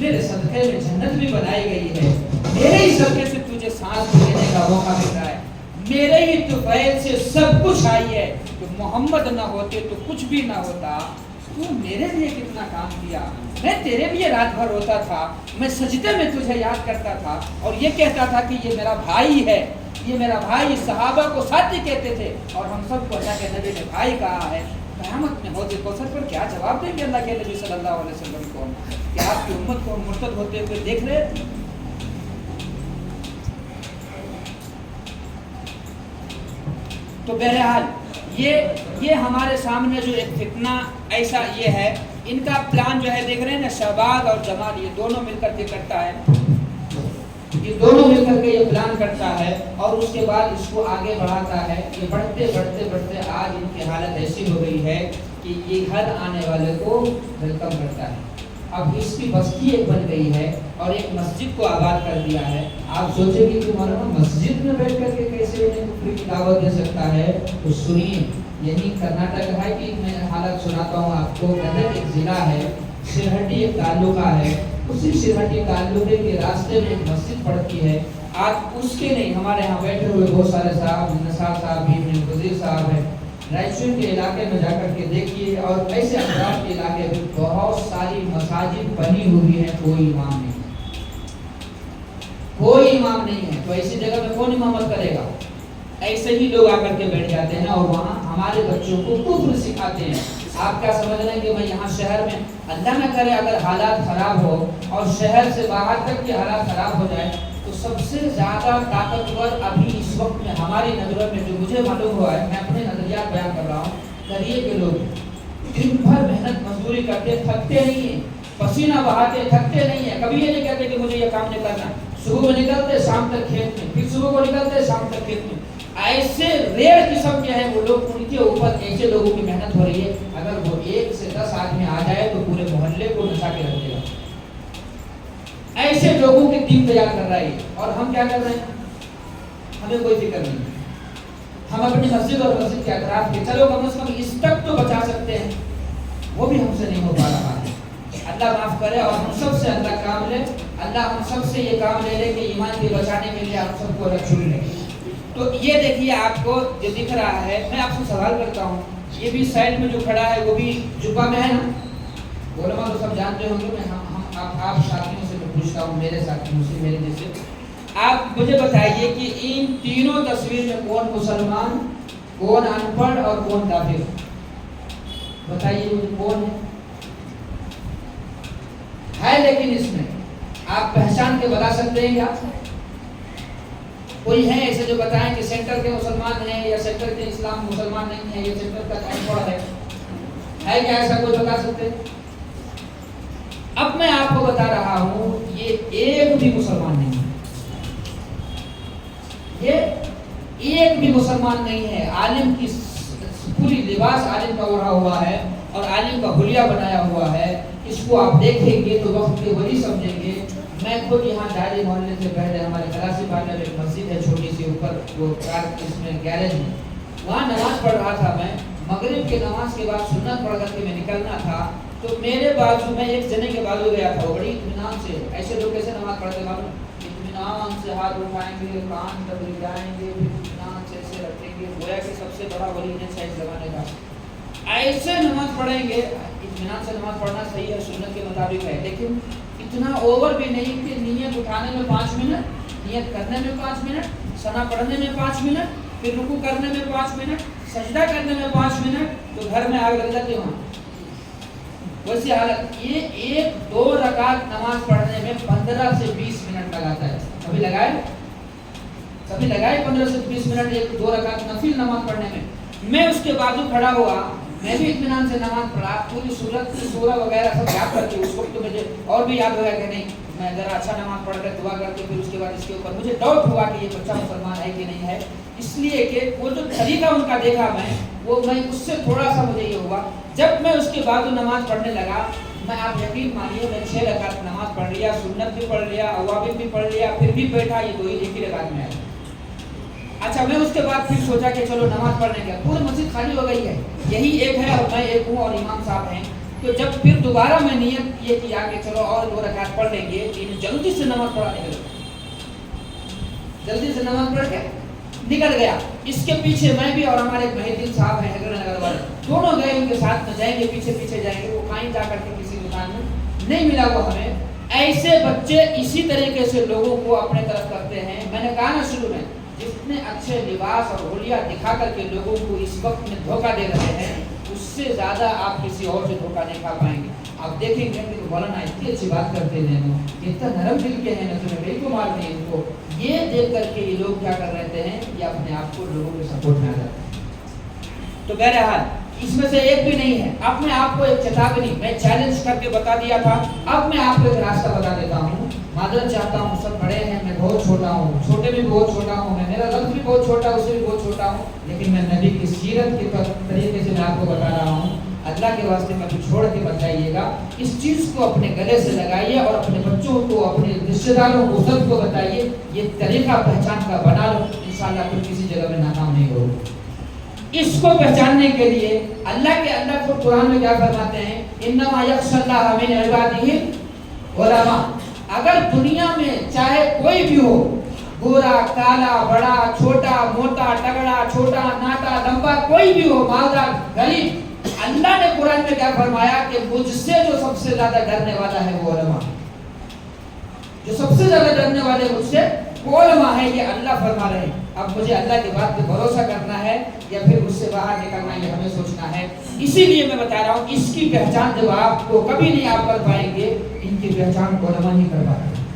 میرے صدقے میں جنت بھی بنائی گئی ہے، میرے ہی صدقے سے تجھے سانس لینے کا موقع مل رہا ہے، میرے ہی طفیل سے سب کچھ آئی ہے، کہ محمد نہ ہوتے تو کچھ بھی نہ ہوتا، تو میرے لیے کتنا کام کیا، میں تیرے لیے رات بھر روتا تھا، میں سجدے میں تجھے یاد کرتا تھا اور یہ کہتا تھا کہ یہ میرا بھائی ہے، یہ میرا بھائی، صحابہ کو ساتھی کہتے تھے اور ہم سب کو اللہ کے نبی نے بھائی کہا ہے۔ قیامت میں حوض کوثر پر کیا جواب دیں گے اللہ کے نبی صلی اللہ علیہ وسلم کو؟ کہ آپ کی امت کو مرتد ہوتے ہوئے دیکھ رہے؟ تو بہرحال یہ ہمارے سامنے جو ایک فتنہ ایسا یہ ہے، ان کا پلان جو ہے دیکھ رہے ہیں نا، شہباز اور جمال یہ دونوں مل کر کے کرتا ہے، یہ دونوں مل کر کے یہ پلان کرتا ہے اور اس کے بعد اس کو آگے بڑھاتا ہے۔ یہ بڑھتے بڑھتے بڑھتے آج ان کی حالت ایسی ہو گئی ہے کہ یہ ہر آنے والے کو ویلکم کرتا ہے۔ اب اس کی بستی ایک بن گئی ہے اور ایک مسجد کو آباد کر دیا ہے۔ آپ سوچیں گے کہ مولانا مسجد میں بیٹھ کر کے کیسے انہیں کفر کی دعوت دے سکتا ہے؟ تو سنیے، یہی کرناٹک ہے کہ میں حالت سناتا ہوں آپ کو۔ گدر ایک ضلع ہے، شرہٹی ایک تعلقہ ہے، اسی شرہٹی تعلقے کے راستے میں ایک مسجد پڑتی ہے۔ آپ اس کے نہیں، ہمارے یہاں بیٹھے ہوئے بہت سارے صاحب، نثار صاحب بھی، وزیر صاحب ہیں، رائچور کے علاقے میں جا کر کے دیکھیے اور ایسے اطراف کے علاقے میں بہت ساری مساجد بنی ہوئی ہیں، کوئی امام نہیں، کوئی امام نہیں ہے۔ تو ایسی جگہ میں کون امامت کرے گا؟ ایسے ہی لوگ آ کر کے بیٹھ جاتے ہیں اور وہاں ہمارے بچوں کو کفر سکھاتے ہیں۔ آپ کیا سمجھ رہے ہیں کہ میں یہاں شہر میں، اللہ نہ کرے اگر حالات خراب ہو اور شہر سے باہر تک کے حالات خراب ہو جائے، تو سب سے زیادہ طاقتور ابھی اس وقت میں ہماری نظروں میں جو مجھے معلوم ہوا ہے، میں اپنے نظریات بیان کر رہا ہوں، دریا کے لوگ دن بھر محنت مزدوری کرتے، تھکتے نہیں ہیں، پسینہ بہاتے، تھکتے نہیں ہیں، کبھی یہ نہیں کہتے کہ مجھے یہ کام نہیں کرنا، صبح میں نکلتے شام تک کھیت میں، پھر صبح کو نکلتے شام تک کھیت میں۔ ایسے ریڑھ قسم کے ہیں وہ لوگ، ان کے اوپر ایسے لوگوں کی محنت ہو رہی ہے، اگر وہ 1 سے 10 آدمی آ جائے تو پورے محلے کو نچا کے رکھ دے گا۔ ایسے لوگوں کی ٹیم تیار کر رہا ہے، اور ہم کیا کر رہے ہیں؟ ہمیں کوئی فکر نہیں، ہم اپنی مسجد اور مسجد کے اطراف کے، چلو کم از کم اس تک تو بچا سکتے ہیں، وہ بھی ہم سے نہیں ہو پا رہا ہے۔ اللہ معاف کرے اور ہم سب سے اللہ کام لے، اللہ ہم سب سے یہ کام لے لے کہ ایمان کے بچانے کے لیے ہم سب کو چن لے۔ تو یہ دیکھیے آپ کو جو دکھ رہا ہے، میں آپ سے سوال کرتا ہوں، یہ بھی سائڈ میں جو کھڑا ہے وہ بھی جبہ میں ہے نا؟ علماء تو سب جانتے ہوں گے، میں آپ ساتھیوں سے میں پوچھتا ہوں، میرے ساتھیوں سے، میرے جیسے، آپ مجھے بتائیے کہ ان تینوں تصویر میں کون مسلمان، کون ان پڑھ اور کون کافر؟ بتائیے مجھے کون ہے؟ لیکن اس میں آپ پہچان کے بتا سکتے ہیں کیا؟ کوئی ہے ایسے جو بتائیں کہ سینٹر کے مسلمان ہیں یا سینٹر کے اسلام مسلمان نہیں ہے، یہ سینٹر کا ان پڑھ ہے کیا؟ ایسا کوئی بتا سکتے؟ اب میں آپ کو بتا رہا ہوں، یہ ایک بھی مسلمان نہیں ہے، یہ ایک بھی مسلمان نہیں ہے۔ عالم کی پوری لباس عالم کا اوڑھا ہوا ہے اور عالم کا حلیہ بنایا ہوا ہے، اس کو آپ دیکھیں گے تو وقت کے وہی سمجھیں گے۔ میں خود یہاں ڈائری محلے سے پہلے ہمارے کلاسی پارلر میں ایک مسجد ہے چھوٹی سی اوپر، وہ اس میں گیرج میں، وہاں نماز پڑھ رہا تھا میں، مغرب کے نماز کے بعد سنت پڑھ کر کے میں نکلنا تھا، تو میرے بازو میں ایک جنے کے بازو گیا تھا، وہ بڑی اطمینان سے، ایسے لوگ کیسے نماز پڑھتے معلوم، اطمینان سے ہاتھ اٹھائیں گے، کان تک جائیں گے، اطمینان سے ایسے رکھیں گے، گویا کہ سب سے بڑا ولی ہے سائز زمانے کا، ایسے نماز پڑھیں گے۔ اطمینان سے نماز پڑھنا صحیح ہے، سنت کے مطابق ہے، لیکن اتنا اوور بھی نہیں کہ نیت اٹھانے میں 5 منٹ، نیت کرنے میں 5 منٹ، ثنا پڑھنے میں 5 منٹ، پھر رکوع کرنے میں 5 منٹ، سجدہ کرنے میں 5 منٹ، تو گھر میں آگ لگ جاتی ہے وہاں۔ ویسی حالت یہ 1-2 رکعت نماز پڑھنے میں 15 سے 20 منٹ لگاتا ہے۔ کبھی لگائے 15 سے 20 منٹ 1-2 رکعت نفل نماز پڑھنے میں۔ میں اس کے بازو کھڑا ہوا، میں بھی اطمینان سے نماز پڑھا، پوری سورہ وغیرہ سب یاد کر کے، اس وقت تو مجھے اور بھی یاد ہوا کہ نہیں میں ذرا اچھا نماز پڑھ کر دعا کر کے، پھر اس کے بعد اس کے اوپر مجھے ڈاؤٹ ہوا کہ یہ بچہ مسلمان ہے کہ نہیں ہے، اس لیے کہ وہ جو طریقہ ان کا دیکھا میں اس سے تھوڑا سا مجھے یہ ہوا۔ جب میں اس کے بعد نماز پڑھنے لگا، میں آپ یقین مانیے میں 6 رکعت نماز پڑھ لیا، سنت بھی پڑھ لیا، اوابل بھی پڑھ لیا، پھر بھی بیٹھا، یہ تو ایک ہی رکعت میں آیا۔ اچھا میں اس کے بعد پھر سوچا کہ چلو نماز پڑھنے کا، پوری مسجد خالی ہو گئی ہے، یہی ایک ہے اور میں ایک ہوں اور امام صاحب ہیں، تو جب پھر دوبارہ میں نیت یہ کیا کہ چلو اور 2 رکعت پڑھ لیں گے، جلدی سے نماز پڑھا نکل گیا، جلدی سے نماز پڑھ کے نکل گیا۔ اس کے پیچھے میں بھی اور ہمارے محی الدین صاحب ہیں حیدر نگر والے، دونوں گئے، ان کے ساتھ میں جائیں گے، پیچھے پیچھے جائیں گے، وہ کہیں جا کر کے کسی دکان میں نہیں ملا وہ ہمیں۔ ایسے بچے اسی طریقے سے لوگوں کو اپنے طرف کرتے ہیں۔ میں نے کہا نا شروع میں، جتنے اچھے لباس اور حلیہ دکھا کر کے لوگوں کو اس وقت میں دھوکہ دے رہے ہیں، اس سے زیادہ آپ کسی اور سے دھوکہ نہیں کھا پائیں گے۔ آپ دیکھیں گے کہ مولانا اتنی اچھی بات کرتے ہیں، اتنا نرم دل کے ہیں، نہ تمہیں کو مارتے ہیں ان کو، یہ دیکھ کر کے یہ لوگ کیا کر رہے ہیں، یہ اپنے آپ کو لوگوں کے سپورٹ میں آ جاتے ہیں۔ تو بہرحال اس میں سے ایک بھی نہیں ہے۔ اب میں آپ کو ایک چیتاونی میں چیلنج کر کے بتا دیا تھا، اب میں آپ کو ایک راستہ بتا دیتا ہوں۔ معذرت چاہتا ہوں، سب بڑے ہیں، میں بہت چھوٹا ہوں، چھوٹے بھی بہت چھوٹا ہوں، میں میرا لفظ بھی بہت چھوٹا، اسے بھی بہت چھوٹا ہوں، لیکن میں نبی کی سیرت کے طریقے سے میں آپ کو بتا رہا ہوں۔ اللہ کے واسطے میں بھی چھوڑ کے بتائیے گا، اس چیز کو اپنے گلے سے لگائیے اور اپنے بچوں کو، اپنے رشتے داروں کو، سب کو بتائیے، یہ طریقہ پہچان کا بنا لو، انشاءاللہ پھر کسی جگہ میں ناکام نہیں ہوگا۔ اس کو پہچاننے کے لیے اللہ کو قرآن میں کیا فرماتے ہیں، انما یخشی اللہ من عبادہ علماء۔ اگر دنیا میں چاہے کوئی بھی ہو، گورا کالا بڑا چھوٹا موٹا تگڑا چھوٹا ناٹا لمبا کوئی بھی ہو، مالدار غریب، اللہ نے قرآن میں کیا فرمایا کہ مجھ سے جو سب سے زیادہ ڈرنے والا ہے وہ علماء، جو سب سے زیادہ ڈرنے والے مجھ سے وہ علماء ہے، یہ اللہ فرما رہے ہیں۔ اب مجھے اللہ کی بات پہ بھروسہ کرنا ہے یا پھر اس سے باہر نکلنا ہے، یہ ہمیں سوچنا ہے۔ اسی لیے میں بتا رہا ہوں، اس کی پہچان جب آپ کو کبھی نہیں آپ کر پائیں گے، ان کی پہچان علماء ہی کر پاتے ہیں۔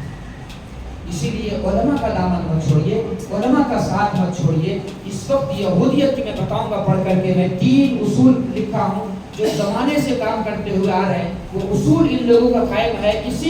اسی لیے علماء کا دامن مت چھوڑیے، علماء کا ساتھ مت چھوڑیے۔ اس وقت یہودیت کی میں بتاؤں گا پڑھ کر کے، میں 3 اصول لکھا ہوں جو زمانے سے کام کرتے ہوئے آ رہے ہیں، وہ اصول ان لوگوں کا قائم ہے، اس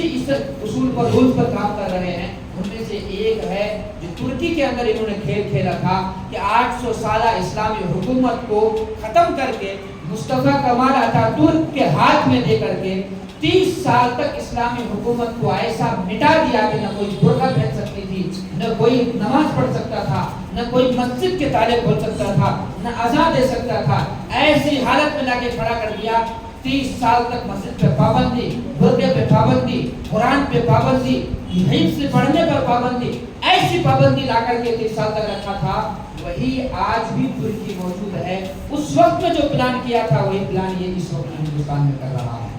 اصول پر رولز پر کام کر رہے ہیں۔ ان میں سے ایک ہے جو ترکی کے اندر انہوں نے کھیل کھیلا تھا کہ 800 سالہ اسلامی حکومت کو ختم کر کے مصطفیٰ کمال اتاتورک کے ہاتھ میں دے کر کے 30 سال تک اسلامی حکومت کو ایسا مٹا دیا کہ نہ کوئی برقع پہن سکتی تھی، نہ کوئی نماز پڑھ سکتا تھا، نہ کوئی مسجد کے تالے کھول سکتا تھا، نہ اذان دے سکتا تھا۔ ایسی حالت میں لا کے کھڑا کر دیا۔ 30 سال تک مسجد پہ پابندی، برقعے پہ پابندی، قرآن پہ پابندی، حدیث سے پڑھنے پر پابندی، ایسی پابندی لا کر کے 30 سال تک رکھا تھا۔ وہی آج بھی ترکی موجود ہے۔ اس وقت میں جو پلان کیا تھا وہی پلان یہ اس وقت ہندوستان میں کر رہا ہے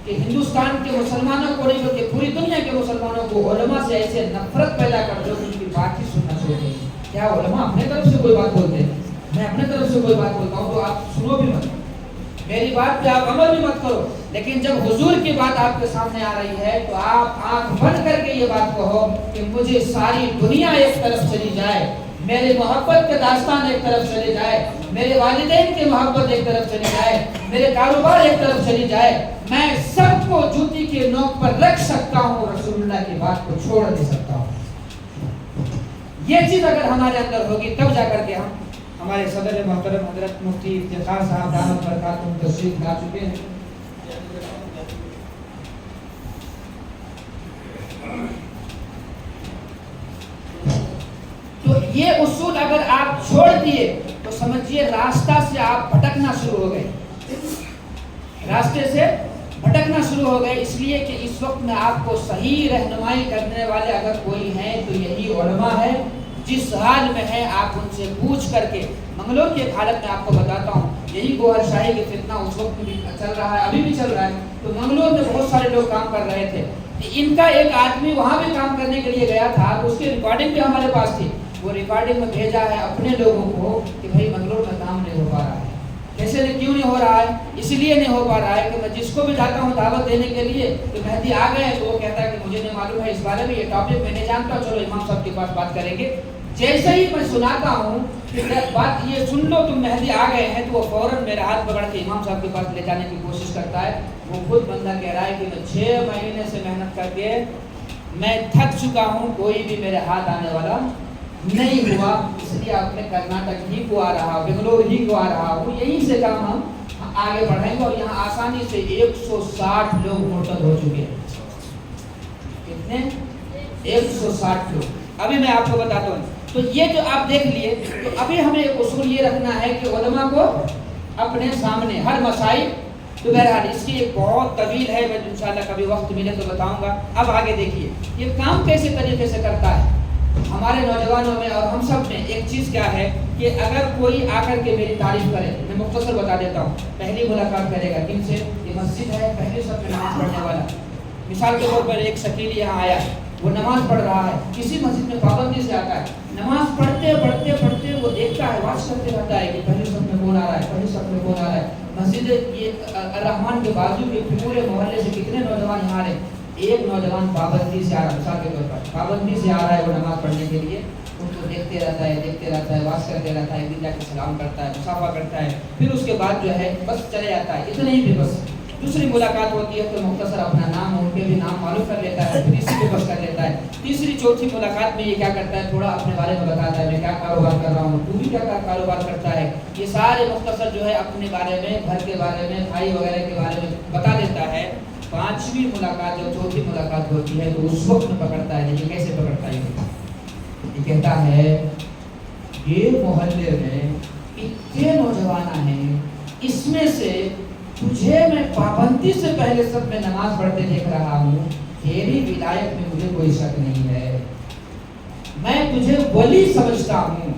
کہ ہندوستان کے مسلمانوں کو نہیں بلکہ پوری دنیا کے مسلمانوں کو علماء سے ایسے نفرت پیدا کر دو کہ ان کی بات ہی سننا چھوڑ دیں۔ کیا علماء اپنے طرف سے کوئی بات بولتے ہیں؟ میں اپنے طرف سے کوئی بات بولتا ہوں تو آپ سنو بھی مت، میری بات پہ آپ عمل بھی مت کرو، لیکن جب حضور کی بات آپ کے سامنے آ رہی ہے تو آپ آنکھ بند کر کے یہ بات کہو کہ مجھے ساری دنیا ایک طرف چلی جائے، میرے محبت کے داستان ایک طرف چلے جائے، میرے والدین کی محبت ایک طرف چلی جائے، میرے کاروبار ایک طرف چلی جائے، میں سب کو جوتی کے نوک پر رکھ سکتا ہوں، رسول اللہ کی بات کو چھوڑ نہیں سکتا ہوں۔ یہ چیز اگر ہمارے اندر ہوگی تب جا کر کے ہم، ہمارے صدر محترم حضرت مفتی افتخار صاحب دامت برکاتہم تشریف لا چکے ہیں۔ تو یہ اصول اگر آپ چھوڑ دیے تو سمجھیے راستہ سے آپ بھٹکنا شروع ہو گئے، راستے سے بھٹکنا شروع ہو گئے۔ اس لیے کہ اس وقت میں آپ کو صحیح رہنمائی کرنے والے اگر کوئی ہیں تو یہی علماء ہے۔ جس حال میں ہے آپ ان سے پوچھ کر کے، منگلور کی ایک حالت میں آپ کو بتاتا ہوں، یہی گوہر شاہی کے فتنہ اس وقت بھی چل رہا ہے، ابھی بھی چل رہا ہے، تو منگلور میں بہت سارے لوگ کام کر رہے تھے، ان کا ایک آدمی وہاں بھی کام کرنے کے لیے گیا تھا، اس کی ریکارڈنگ بھی ہمارے پاس تھی، وہ ریکارڈنگ میں بھیجا ہے اپنے لوگوں کو کہ بھائی منگلور میں کام نہیں ہو پا رہا ہے۔ کیسے کیوں نہیں ہو رہا ہے؟ اس لیے نہیں ہو پا رہا ہے کہ میں جس کو بھی جاتا ہوں دعوت دینے کے لیے تو مہدی آ گئے تو وہ کہتا ہے کہ مجھے نہیں معلوم ہے اس بارے میں، یہ ٹاپک میں نہیں جانتا، چلو امام صاحب کے پاس بات کریں گے۔ جیسے ہی میں سناتا ہوں کہ بات یہ سن لو تم مہدی آ گئے ہیں، تو وہ فوراً میرا ہاتھ پکڑ کے امام صاحب کے پاس لے جانے کی کوشش کرتا ہے۔ وہ خود بندہ کہہ رہا ہے کہ میں 6 مہینے سے محنت کر کے میں تھک چکا ہوں، کوئی بھی میرے ہاتھ آنے والا نہیں ہوا، اس لیے اب میں کرناٹک ہی کو آ رہا ہوں، بنگلور ہی کو آ رہا ہوں، یہیں سے کام ہم آگے بڑھائیں گے۔ اور یہاں آسانی سے 160 لوگ مرتد ہو چکے ہیں۔ کتنے؟ 160 لوگ۔ ابھی میں آپ کو بتاتا ہوں، تو یہ جو آپ دیکھ لیے، تو ابھی ہمیں ایک اصول یہ رکھنا ہے کہ علماء کو اپنے سامنے ہر مسائل تو بہرحال اس کی ایک بہت طویل ہے، میں انشاءاللہ کبھی وقت ملے تو بتاؤں گا۔ اب آگے دیکھیے یہ کام کیسے طریقے سے کرتا ہے۔ ہمارے نوجوانوں میں اور ہم سب میں ایک چیز کیا ہے کہ اگر کوئی آ کر کے میری تعریف کرے، میں مختصر بتا دیتا ہوں، پہلی ملاقات کرے گا کن سے؟ یہ مسجد ہے، پہلے سب میں نماز پڑھنے والا، مثال کے طور پر ایک شکیل یہاں آیا، وہ نماز پڑھ رہا ہے، کسی مسجد میں پابندی سے آتا ہے، نماز پڑھتے پڑھتے پڑھتے وہ دیکھتا ہے، واچ کرتے رہتا ہے کہ پہلے سب میں کون آ رہا ہے، پہلے سب میں کون آ رہا ہے۔ مسجد یہ الرحمان کے بازو کے پورے محلے سے کتنے نوجوان یہاں آ رہے ہیں، ایک نوجوان پابندی سے آ رہا ہے، مثال کے طور پر پابندی سے آ رہا ہے وہ نماز پڑھنے کے لیے، ان کو دیکھتے رہتا ہے، واچ کرتے رہتا ہے، ایک جا کے سلام کرتا ہے، مصافحہ کرتا ہے، پھر اس کے بعد جو ہے بس چلے جاتا ہے، اتنا ہی بھی بس۔ دوسری ملاقات ہوتی ہے تو مختصر اپنا نام، ان کے بھی نام معلوم کر لیتا ہے، پھر اسی پہ بس کر لیتا ہے۔ تیسری چوتھی ملاقات میں یہ کیا کرتا ہے، تھوڑا اپنے بارے میں بتاتا ہے، میں کیا کاروبار کر رہا ہوں، تو بھی کیا کاروبار کرتا ہے، یہ سارے مختصر جو ہے اپنے بارے میں، گھر کے بارے میں، بھائی وغیرہ کے بارے میں بتا دیتا ہے۔ پانچویں ملاقات جو چوتھی ملاقات ہوتی ہے تو اس وقت میں پکڑتا ہے، لیکن کیسے پکڑتا ہے، یہ کہتا ہے یہ محلے میں اتنے نوجوان ہیں، اس میں سے تجھے میں پابندی سے پہلے سب میں نماز پڑھتے دیکھ رہا ہوں، تیری ولایت میں مجھے کوئی شک نہیں ہے، میں تجھے ولی سمجھتا ہوں۔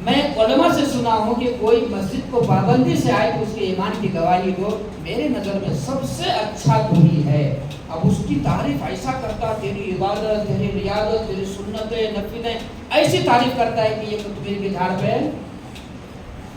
میں علماء سے سنا ہوں کہ کوئی مسجد کو پابندی سے آئے تو اس کے ایمان کی گواہی دو، میرے نظر میں سب سے اچھا تو ہی ہے۔ اب اس کی تعریف ایسا کرتا، تیری عبادت، تیری ریاضت، تیری سنتیں نفلیں ایسی تعریف کرتا ہے کہ یہ کتبیر کے جھاڑ پہ،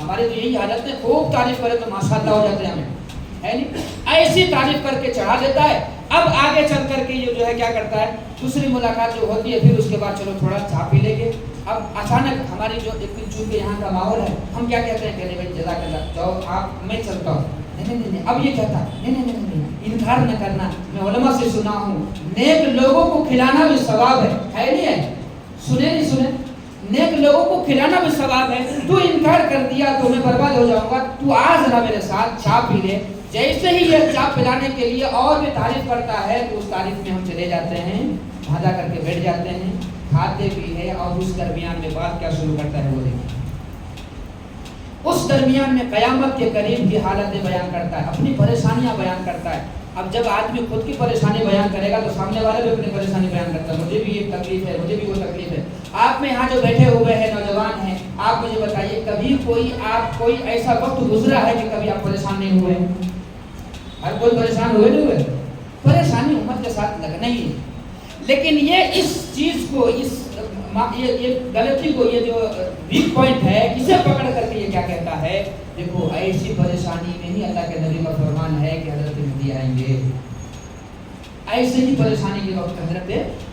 ہمارے تو یہی حالت ہے، خوب تعریف کرے تو ماشاءاللہ ہو جاتے ہیں ہمیں، ہے نہیں، ایسی تعریف کر کے چڑھا دیتا ہے۔ اب آگے چل کر کے یہ جو ہے کیا کرتا ہے، دوسری ملاقات جو ہوتی ہے پھر اس کے بعد چلو تھوڑا چائے پی لیں گے۔ اب اچانک ہماری جو ایک چونکہ یہاں کا ماحول ہے، ہم کیا کہتے ہیں کہ بھائی جزاک اللہ، جاؤ آپ، میں چلتا ہوں۔ نہیں، اب یہ کہتا نہیں، انکار نہ کرنا، میں علماء سے سنا ہوں نیک لوگوں کو کھلانا بھی ثواب ہے نہیں ہے، سنے نہیں سنے، نیک لوگوں کو کھلانا بھی ثواب ہے، تو انکار کر دیا تو میں برباد ہو جاؤں گا، تو آ ذرا میرے ساتھ چائے پی لے۔ جیسے ہی یہ چائے پلانے کے لیے اور بھی تعریف کرتا ہے تو اس تعریف میں ہم چلے جاتے ہیں، وہاں جا کر کے بیٹھ جاتے ہیں، کھاتے بھی ہے، اور اس درمیان میں بات کیا شروع کرتا ہے وہ دیکھیں۔ اس درمیان میں قیامت کے قریب کی حالتیں بیان کرتا ہے، اپنی پریشانیاں بیان کرتا ہے۔ اب جب آدمی خود کی پریشانی بیان کرے گا تو سامنے والا بھی اپنی پریشانی بیان کرتا ہے، مجھے بھی یہ تکلیف ہے، مجھے بھی وہ تکلیف ہے۔ آپ میں یہاں جو بیٹھے ہوئے ہیں نوجوان ہیں، آپ مجھے بتائیے کبھی کوئی ایسا وقت گزرا ہے کہ کبھی آپ پریشان نہیں ہوئے؟ ہر کوئی پریشان ہوئے نہیں ہوئے؟ پریشانی امت کے ساتھ لگنا ہی ہے، لیکن یہ اس چیز کو، اس یہ غلطی کو، یہ جو ویک پوائنٹ ہے، اسے پکڑ کر کے یہ کیا کہتا ہے، دیکھو ایسی پریشانی میں ہی اللہ کے نبی کا فرمان ہے کہ حضرت مہدی آئیں گے، ایسے ہی پریشانی کے وقت حضرت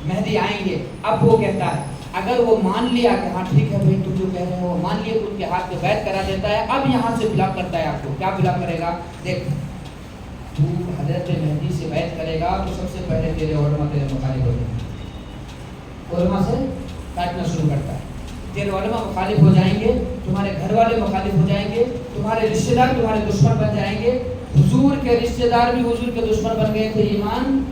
مہدی آئیں گے۔ اب وہ کہتا ہے اگر وہ مان لیا کہ ہاں ٹھیک ہے بھائی تم جو کہہ رہے ہو، مان لیے تو ان کے ہاتھ پہ بیعت کرا دیتا ہے۔ اب یہاں سے بلاک کرتا ہے، آپ کو کیا بلاک کرے گا، دیکھ تو حضرت مہدی سے بیعت کرے گا تو سب سے پہلے تیرے علماء تیرے مخالف ہو جائیں گے، علماء سے کاٹنا شروع کرتا ہے، تیرے علماء مخالف ہو جائیں گے، تمہارے گھر والے مخالف ہو جائیں گے، تمہارے رشتہ دار تمہارے دشمن بن جائیں گے۔ حضور کے رشتہ دار بھی حضور کے دشمن بن گئے تھے ایمان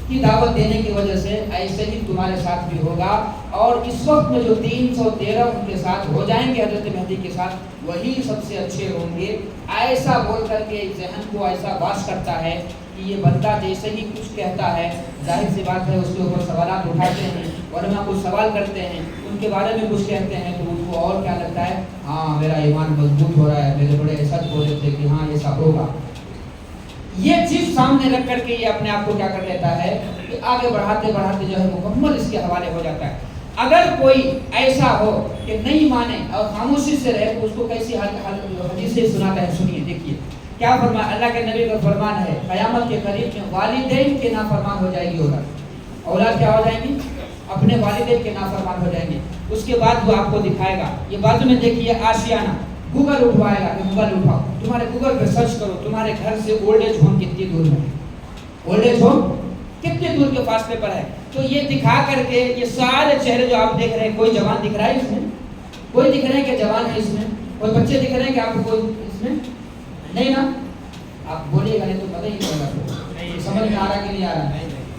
کی دعوت دینے کی وجہ سے، ایسے ہی تمہارے ساتھ بھی ہوگا۔ اور اس وقت میں جو 313 ان کے ساتھ ہو جائیں گے حضرت مہدی کے ساتھ، وہی سب سے اچھے ہوں گے۔ ایسا بول کر کے ذہن کو ایسا واش کرتا ہے کہ یہ بندہ جیسے ہی کچھ کہتا ہے، ظاہر سی بات ہے اس کے اوپر سوالات اٹھاتے ہیں، علماء کچھ سوال کرتے ہیں، ان کے بارے میں کچھ کہتے ہیں، تو ان کو اور کیا لگتا ہے، ہاں میرا ایمان مضبوط ہو رہا ہے، میرے بڑے سچ بولے تھے کہ ہاں یہ سب ہوگا۔ یہ چیز سامنے رکھ کر کے یہ اپنے آپ کو کیا کر لیتا ہے کہ آگے بڑھاتے بڑھاتے جو ہے مکمل اس کے حوالے ہو جاتا ہے۔ اگر کوئی ایسا ہو کہ نہیں مانے اور خاموشی سے رہے تو اس کو کیسی حدیثیں سناتا ہے، سنیے دیکھیے کیا فرمان، اللہ کے نبی کا فرمان ہے قیامت کے قریب میں والدین کے نافرمان ہو جائے گی اولاد کیا ہو جائیں گی، اپنے والدین کے نافرمان ہو جائیں گے۔ اس کے بعد وہ آپ کو دکھائے گا، یہ بازو میں دیکھیے آشیانہ، گوگل اٹھوائے گا کہ گوگل اٹھاؤ، تمہارے گوگل پہ سرچ کرو تمہارے گھر سے اولڈ ایج ہوم کتنی دور ہے، اولڈ ایج ہوم کتنے دور کے فاصلے پر ہے۔ تو یہ دکھا کر کے یہ سارے چہرے جو آپ دیکھ رہے ہیں، کوئی جوان دکھ رہا ہے اس میں، کوئی دکھ رہے ہیں کہ جوان ہے اس میں، کوئی بچے دکھ رہے ہیں کہ آپ کو کوئی اس میں نہیں نا، آپ بولیے گا نہیں تو پتہ ہی نہیں ہوگا، سمجھ میں آ رہا کہ نہیں آ رہا،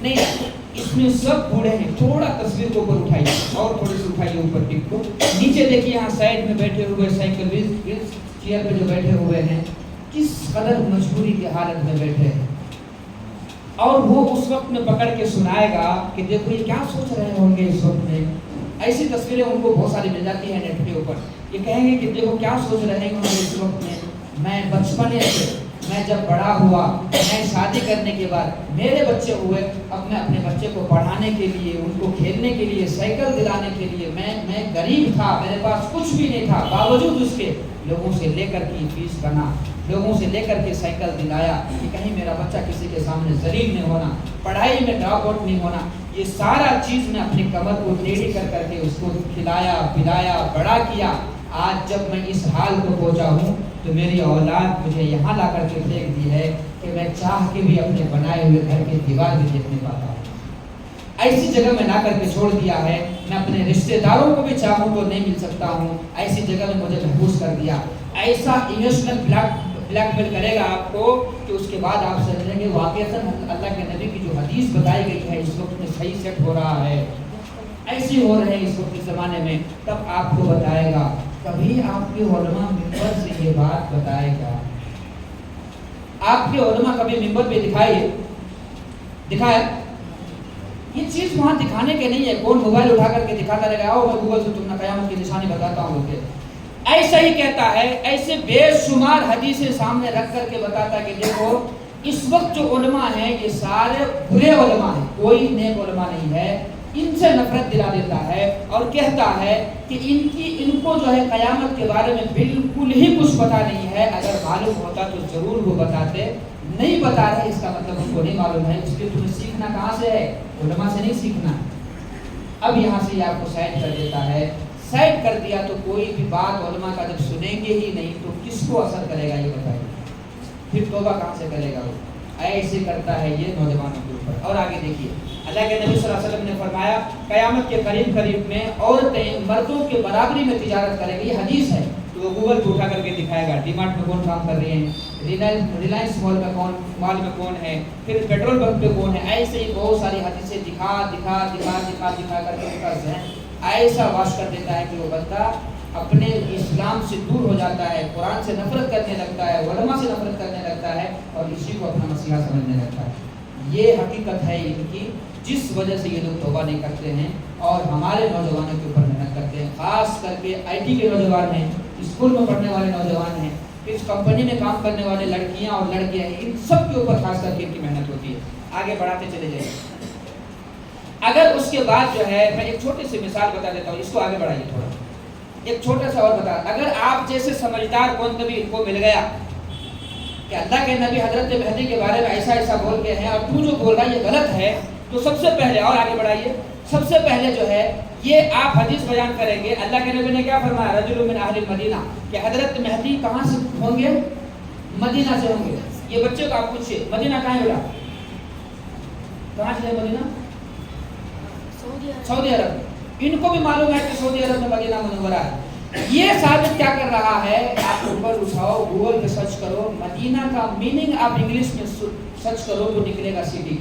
نہیں اس میں سب بوڑھے ہیں۔ تھوڑا تصویر کو اوپر اٹھائیے اور تھوڑی سی اٹھائیے اوپر ٹک کو، نیچے دیکھیے یہاں سائڈ میں بیٹھے ہوئے سائیکل چیئر پہ جو بیٹھے ہوئے ہیں کس قدر مجبوری کی حالت میں بیٹھے ہیں، اور وہ اس وقت میں پکڑ کے سنائے گا کہ دیکھو یہ کیا سوچ رہے ہوں گے اس وقت میں. ایسی تصویریں ان کو بہت ساری مل جاتی ہیں نیٹ کے اوپر. یہ کہیں گے کہ دیکھو کیا سوچ رہے ہوں گے اس وقت میں بچپنے سے، میں جب بڑا ہوا، میں شادی کرنے کے بعد میرے بچے ہوئے، اب میں اپنے بچے کو پڑھانے کے لیے، ان کو کھیلنے کے لیے، سائیکل دلانے کے لیے، میں غریب تھا، میرے پاس کچھ بھی نہیں تھا، باوجود اس کے لوگوں سے لے کر کی فیس بنا، لوگوں سے لے کر کے سائیکل دلایا کہ کہیں میرا بچہ کسی کے سامنے ذلیل نہیں ہونا، پڑھائی میں ڈراپ آؤٹ نہیں ہونا. یہ سارا چیز میں اپنی کمر کو ٹیڑھی کر کے اس کو کھلایا پلایا بڑا کیا. آج جب میں اس حال کو پہنچا ہوں تو میری اولاد مجھے یہاں لا کر کے پھینک دی ہے کہ میں چاہ کے بھی اپنے بنائے ہوئے گھر کی دیوار بھی دیکھ نہیں پاتا ہوں. ایسی جگہ میں لا کر کے چھوڑ دیا ہے، میں اپنے رشتہ داروں کو بھی چاہوں تو نہیں مل سکتا ہوں. ایسی جگہ میں مجھے محفوظ کر دیا. ایسا ایموشنل بلیک میل کرے گا آپ کو کہ اس کے بعد آپ سمجھیں گے واقعتاً اللہ کے نبی کی جو حدیث بتائی گئی ہے اس وقت میں صحیح سیٹ ہو رہا ہے، ایسی ہو رہے ہیں اس وقت کے زمانے میں. تب آپ کو بتائے گا. کبھی آپ کے علماء منبر سے یہ بات بتائے گا؟ آپ کے علماء کبھی منبر پہ دکھائے؟ یہ چیز وہاں دکھانے کے نہیں ہے. کون موبائل اٹھا کر کے دکھاتا رہے گا آؤ میں گوگل سے تم نے قیامت کی نشانی بتاتا ہوں کہ ایسا ہی کہتا ہے. ایسے بے شمار حدیثیں سامنے رکھ کر کے بتاتا ہے کہ دیکھو اس وقت جو علماء ہیں یہ سارے برے علماء ہیں، کوئی نیک علماء نہیں ہے. ان سے نفرت دلا دیتا ہے اور کہتا ہے کہ ان کو جو ہے قیامت کے بارے میں بالکل ہی کچھ پتہ نہیں ہے. اگر معلوم ہوتا تو ضرور وہ بتاتے، نہیں بتا رہے اس کا مطلب ان کو نہیں معلوم ہے. اس لیے تمہیں سیکھنا کہاں سے ہے؟ علماء سے نہیں سیکھنا. اب یہاں سے یہ آپ کو سائڈ کر دیتا ہے. سائڈ کر دیا تو کوئی بھی بات علماء کا جب سنیں گے ہی نہیں تو کس کو اثر کرے گا یہ بتائیے. پھر توبہ کہاں سے کرے گا وہ؟ ایسے کرتا ہے یہ نوجوانوں کے اوپر. اور آگے دیکھیے اللہ کے نبی صلی اللہ علیہ وسلم نے فرمایا قیامت کے قریب میں عورتیں مردوں کے برابری میں تجارت کریں گی. یہ حدیث ہے. تو وہ گوگل پہ اٹھا کر کے دکھائے گا ڈی مارٹ میں کون کام کر رہے ہیں، ریلائنس مال میں کون ہے، پھر پیٹرول پمپ پہ کون ہے. ایسے ہی بہت ساری حدیثیں دکھا کر کے ان کا ذہن ایسا واش کر دیتا ہے کہ وہ بندہ اپنے اسلام سے دور ہو جاتا ہے، قرآن سے نفرت کرنے لگتا ہے، علماء سے نفرت کرنے لگتا ہے اور اسی کو اپنا مسیحا سمجھنے لگتا ہے. یہ حقیقت ہے ان کی جس وجہ سے یہ لوگ توبہ نہیں کرتے ہیں اور ہمارے نوجوانوں کے اوپر محنت کرتے ہیں. خاص کر کے آئی ٹی کے نوجوان ہیں، اسکول میں پڑھنے والے نوجوان ہیں، اس کمپنی میں کام کرنے والے لڑکیاں اور لڑکے ہیں، ان سب کے اوپر خاص کر کے ان کی محنت ہوتی ہے. آگے بڑھاتے چلے جائیں. اگر اس کے بعد جو ہے میں ایک چھوٹی سی مثال بتا دیتا ہوں، اس کو آگے بڑھائیے تھوڑا. ایک چھوٹا سا اور بتا، اگر آپ جیسے سمجھدار کون کبھی ان کو مل گیا کہ اللہ کے نبی حضرت مہدی کے بارے میں ایسا بول کے ہیں اور تو جو بول رہا ہے یہ غلط ہے، تو سب سے پہلے، اور آگے بڑھائیے، سب سے پہلے جو ہے یہ آپ حدیث بیان کریں گے. اللہ کے نبی نے کیا فرمایا؟ رجل من اہل المدینہ، کہ حضرت مہدی کہاں سے ہوں گے؟ مدینہ سے ہوں گے. یہ بچے کو آپ پوچھیے مدینہ کہاں ہے بیٹا؟ کہاں سے ہے مدینہ؟ سعودی عرب. ان کو بھی معلوم ہے کہ سعودی عرب میں مدینہ منورہ ہے. یہ ثابت کیا کر رہا ہے؟ آپ اوپر اٹھاؤ، گوگل پہ سرچ کرو، مدینہ کا میننگ آپ انگلش میں سرچ کرو تو نکلے گا city,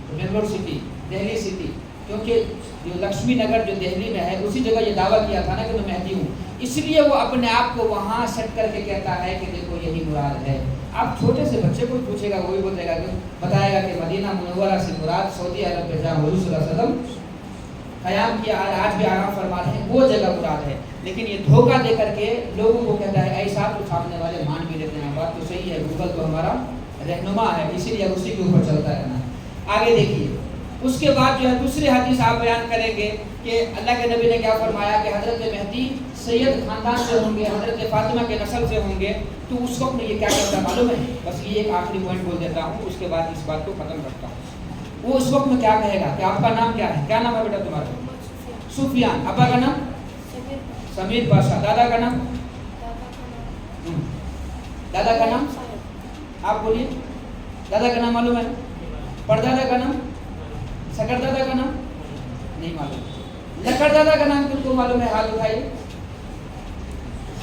Bangalore city, Delhi city. کیونکہ جو لکشمی نگر جو دہلی میں ہے اسی جگہ یہ دعویٰ کیا تھا نا کہ میں مہدی ہوں، اس لیے وہ اپنے آپ کو وہاں سیٹ کر کے کہتا ہے کہ دیکھو یہی مراد ہے. آپ چھوٹے سے بچے کو پوچھے گا وہی بولے گا کہ بتائے گا کہ مدینہ منورہ سے مراد سعودی عرب پہ جہاں حضور صلی اللہ علیہ وسلم قیام کیا، آج بھی آرام فرما رہے ہیں، وہ جگہ مراد ہے. لیکن یہ دھوکہ دے کر کے لوگوں کو کہتا ہے ایسا تو سامنے والے مان بھی لیتے ہیں. بات تو صحیح ہے، گوگل تو ہمارا رہنما ہے، اسی لیے اسی کے اوپر چلتا رہنا ہے. آگے دیکھیے اس کے بعد جو ہے دوسری حدیث آپ بیان کریں گے کہ اللہ کے نبی نے کیا فرمایا کہ حضرت مہدی سید خاندان سے ہوں گے، حضرت فاطمہ کے نسل سے ہوں گے. تو اس وقت میں یہ کیا کرتا معلوم ہے؟ بس یہ ایک آخری پوائنٹ بول دیتا ہوں، اس کے بعد اس بات کو ختم کرتا ہوں. وہ اس وقت میں کیا کہے گا کہ آپ کا نام کیا ہے؟ کیا نام ہے بیٹا تمہارا؟ سفیان. ابا کا نام سمیر پاشا. دادا کا نام؟ دادا کا نام آپ بولیے. دادا کا نام معلوم ہے؟ پردادا کا نام؟ سکر دادا کا نام نہیں معلوم. لکڑ دادا کا نام کن کو معلوم ہے؟ ہاتھ اٹھائیے.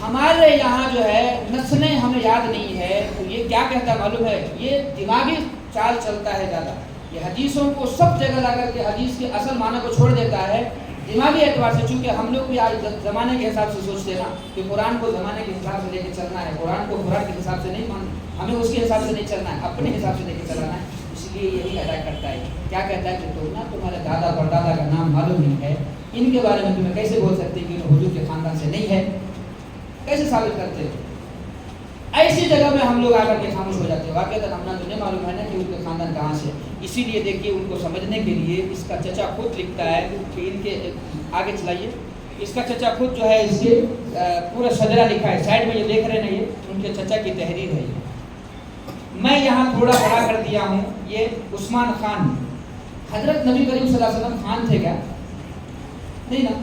ہمارے یہاں جو ہے نسلیں ہمیں یاد نہیں ہے. تو یہ کیا کہتا معلوم ہے؟ یہ دماغی چال چلتا ہے زیادہ. یہ حدیثوں کو سب جگہ لا کر کے حدیث کے اصل معنی کو چھوڑ دیتا ہے. دماغی اعتبار سے، چونکہ ہم لوگ بھی آج زمانے کے حساب سے سوچتے نا کہ قرآن کو زمانے کے حساب سے لے کے چلنا ہے، قرآن کو قرآن کے حساب سے نہیں ماننا، ہمیں اس کے حساب سے نہیں چلنا ہے، اپنے حساب سے لے کے چلانا ہے. اس لیے یہی ادا کرتا ہے. کیا کہتا ہے کہ تم نا تمہارے دادا پردادا کا نام معلوم نہیں ہے، ان کے بارے میں تمہیں کیسے بول سکتے کہ حضور کے خاندان سے نہیں ہے؟ کیسے ثابت کرتے ہو؟ ایسی جگہ میں ہم لوگ آ کر کے خاموش ہو جاتے ہیں. واقعہ ہم نے تو نہیں معلوم ہے نا کہ ان کے خاندان کہاں سے. اسی لیے دیکھیے ان کو سمجھنے کے لیے اس کا چچا خود لکھتا ہے کہ ان کے آگے چلائیے، اس کا چچا خود جو ہے اس کے پورا شجرہ لکھا ہے، سائڈ میں یہ دیکھ رہے ہیں، یہ ان کے چچا کی تحریر ہے. میں یہاں تھوڑا بڑا کر دیا ہوں. یہ عثمان خان، حضرت نبی کریم صلی اللہ علیہ وسلم خان تھے کیا؟ نہیں نا.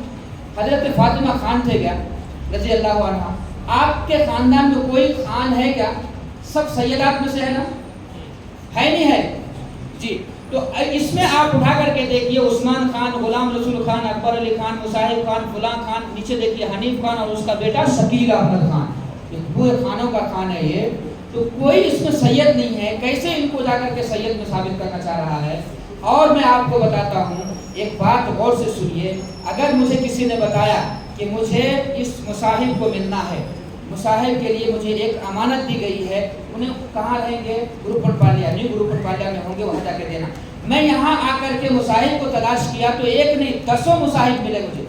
حضرت فاطمہ خان تھے کیا رضی اللہ عنہ؟ آپ کے خاندان میں کوئی خان ہے کیا؟ سب سیدات میں سے ہے نا؟ ہے نہیں ہے جی. تو اس میں آپ اٹھا کر کے دیکھیے عثمان خان، غلام رسول خان، اکبر علی خان، مصاحب خان، فلاں خان، نیچے دیکھیے حنیف خان اور اس کا بیٹا شکیل احمد خان. یہ پورے خانوں کا خان ہے یہ. تو کوئی اس میں سید نہیں ہے. کیسے ان کو جا کر کے سید میں ثابت کرنا چاہ رہا ہے؟ اور میں آپ کو بتاتا ہوں ایک بات غور سے سنیے. اگر مجھے کسی نے بتایا کہ مجھے اس مصاحب کو ملنا ہے، مصاحب کے لیے مجھے ایک امانت دی گئی ہے، انہیں کہاں رہیں گے؟ گروپن پالیا، نیو گروپن پالیا میں ہوں گے، وہاں جا کے دینا. میں یہاں آ کر کے مصاحب کو تلاش کیا تو ایک نہیں 10 مصاحب ملے مجھے.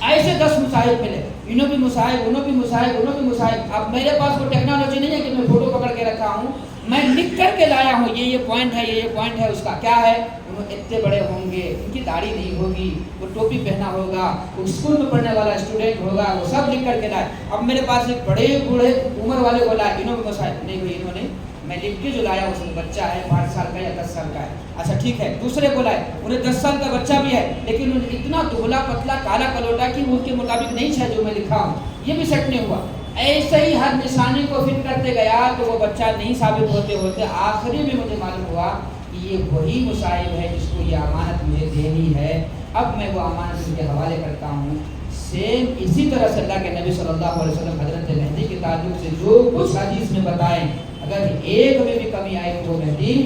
ایسے 10 مصاحب ملے، انہوں بھی مصاحب، انہوں بھی مصاحب، انہوں بھی مصاحب. اب میرے پاس وہ ٹیکنالوجی نہیں ہے کہ میں فوٹو پکڑ کے رکھا ہوں، میں لکھ کر کے لایا ہوں یہ پوائنٹ ہے، یہ پوائنٹ ہے. اس کا کیا ہے؟ انہوں اتنے بڑے ہوں گے، ان کی داڑھی نہیں ہوگی، وہ ٹوپی پہنا ہوگا، وہ اسکول میں پڑھنے والا اسٹوڈنٹ ہوگا، وہ سب لکھ کر کے لائے. اب میرے پاس ایک بڑے بوڑھے عمر والے کو لائے، انہوں بھی مصاحب نہیں ہوئی، انہوں نے میں لکھ کے جو لایا اس میں بچہ ہے 5 سال کا یا 10 سال کا ہے. اچھا ٹھیک ہے. دوسرے کو لائے، انہیں 10 سال کا بچہ بھی ہے، لیکن انہیں اتنا دبلا پتلا کالا کلوٹا کہ ان کے مطابق نہیں ہے جو میں لکھا ہوں، یہ بھی سیٹ نہیں ہوا. ایسے ہی ہر نشانی کو فٹ کرتے گیا تو وہ بچہ نہیں ثابت ہوتے ہوتے آخری میں مجھے معلوم ہوا کہ یہ وہی مصاحب ہے جس کو یہ امانت مجھے دینی ہے. اب میں وہ امانت ان کے حوالے کرتا ہوں. سیم اسی طرح سے اللہ کے نبی صلی اللہ علیہ وسلم حضرت مہدی کے تعلق سے جو کچھ حدیث میں بتائیں، اگر ایک میں بھی کمی آئے تو وہ مہدی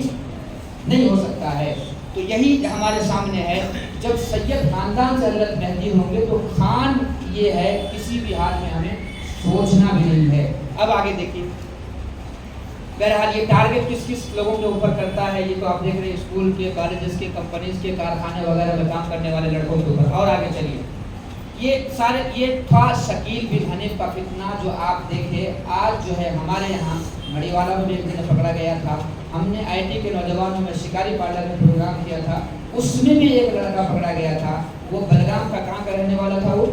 نہیں ہو سکتا ہے. تو یہی ہمارے سامنے ہے. جب سید خاندان سے حضرت مہدی ہوں گے تو خان یہ ہے کسی بھی حال میں ہمیں سوچنا بھی نہیں ہے. اب آگے دیکھیے. بہرحال یہ ٹارگٹ کس کس لوگوں کے اوپر کرتا ہے؟ یہ تو آپ دیکھ رہے ہیں اسکول کے، کالجز کے، کمپنیز کے، کارخانے وغیرہ میں کام کرنے والے لڑکوں کے اوپر. اور آگے چلیے. یہ تھا شکیل بن حنیف کا فتنہ جو آپ دیکھے. آج جو ہے ہمارے یہاں مڑی والا میں بھی ایک دن پکڑا گیا تھا. ہم نے آئی ٹی کے نوجوانوں میں شکاری پارلر میں پروگرام کیا تھا، اس میں بھی ایک لڑکا پکڑا گیا تھا. وہ بلگام کا کہاں کا رہنے والا تھا؟ وہ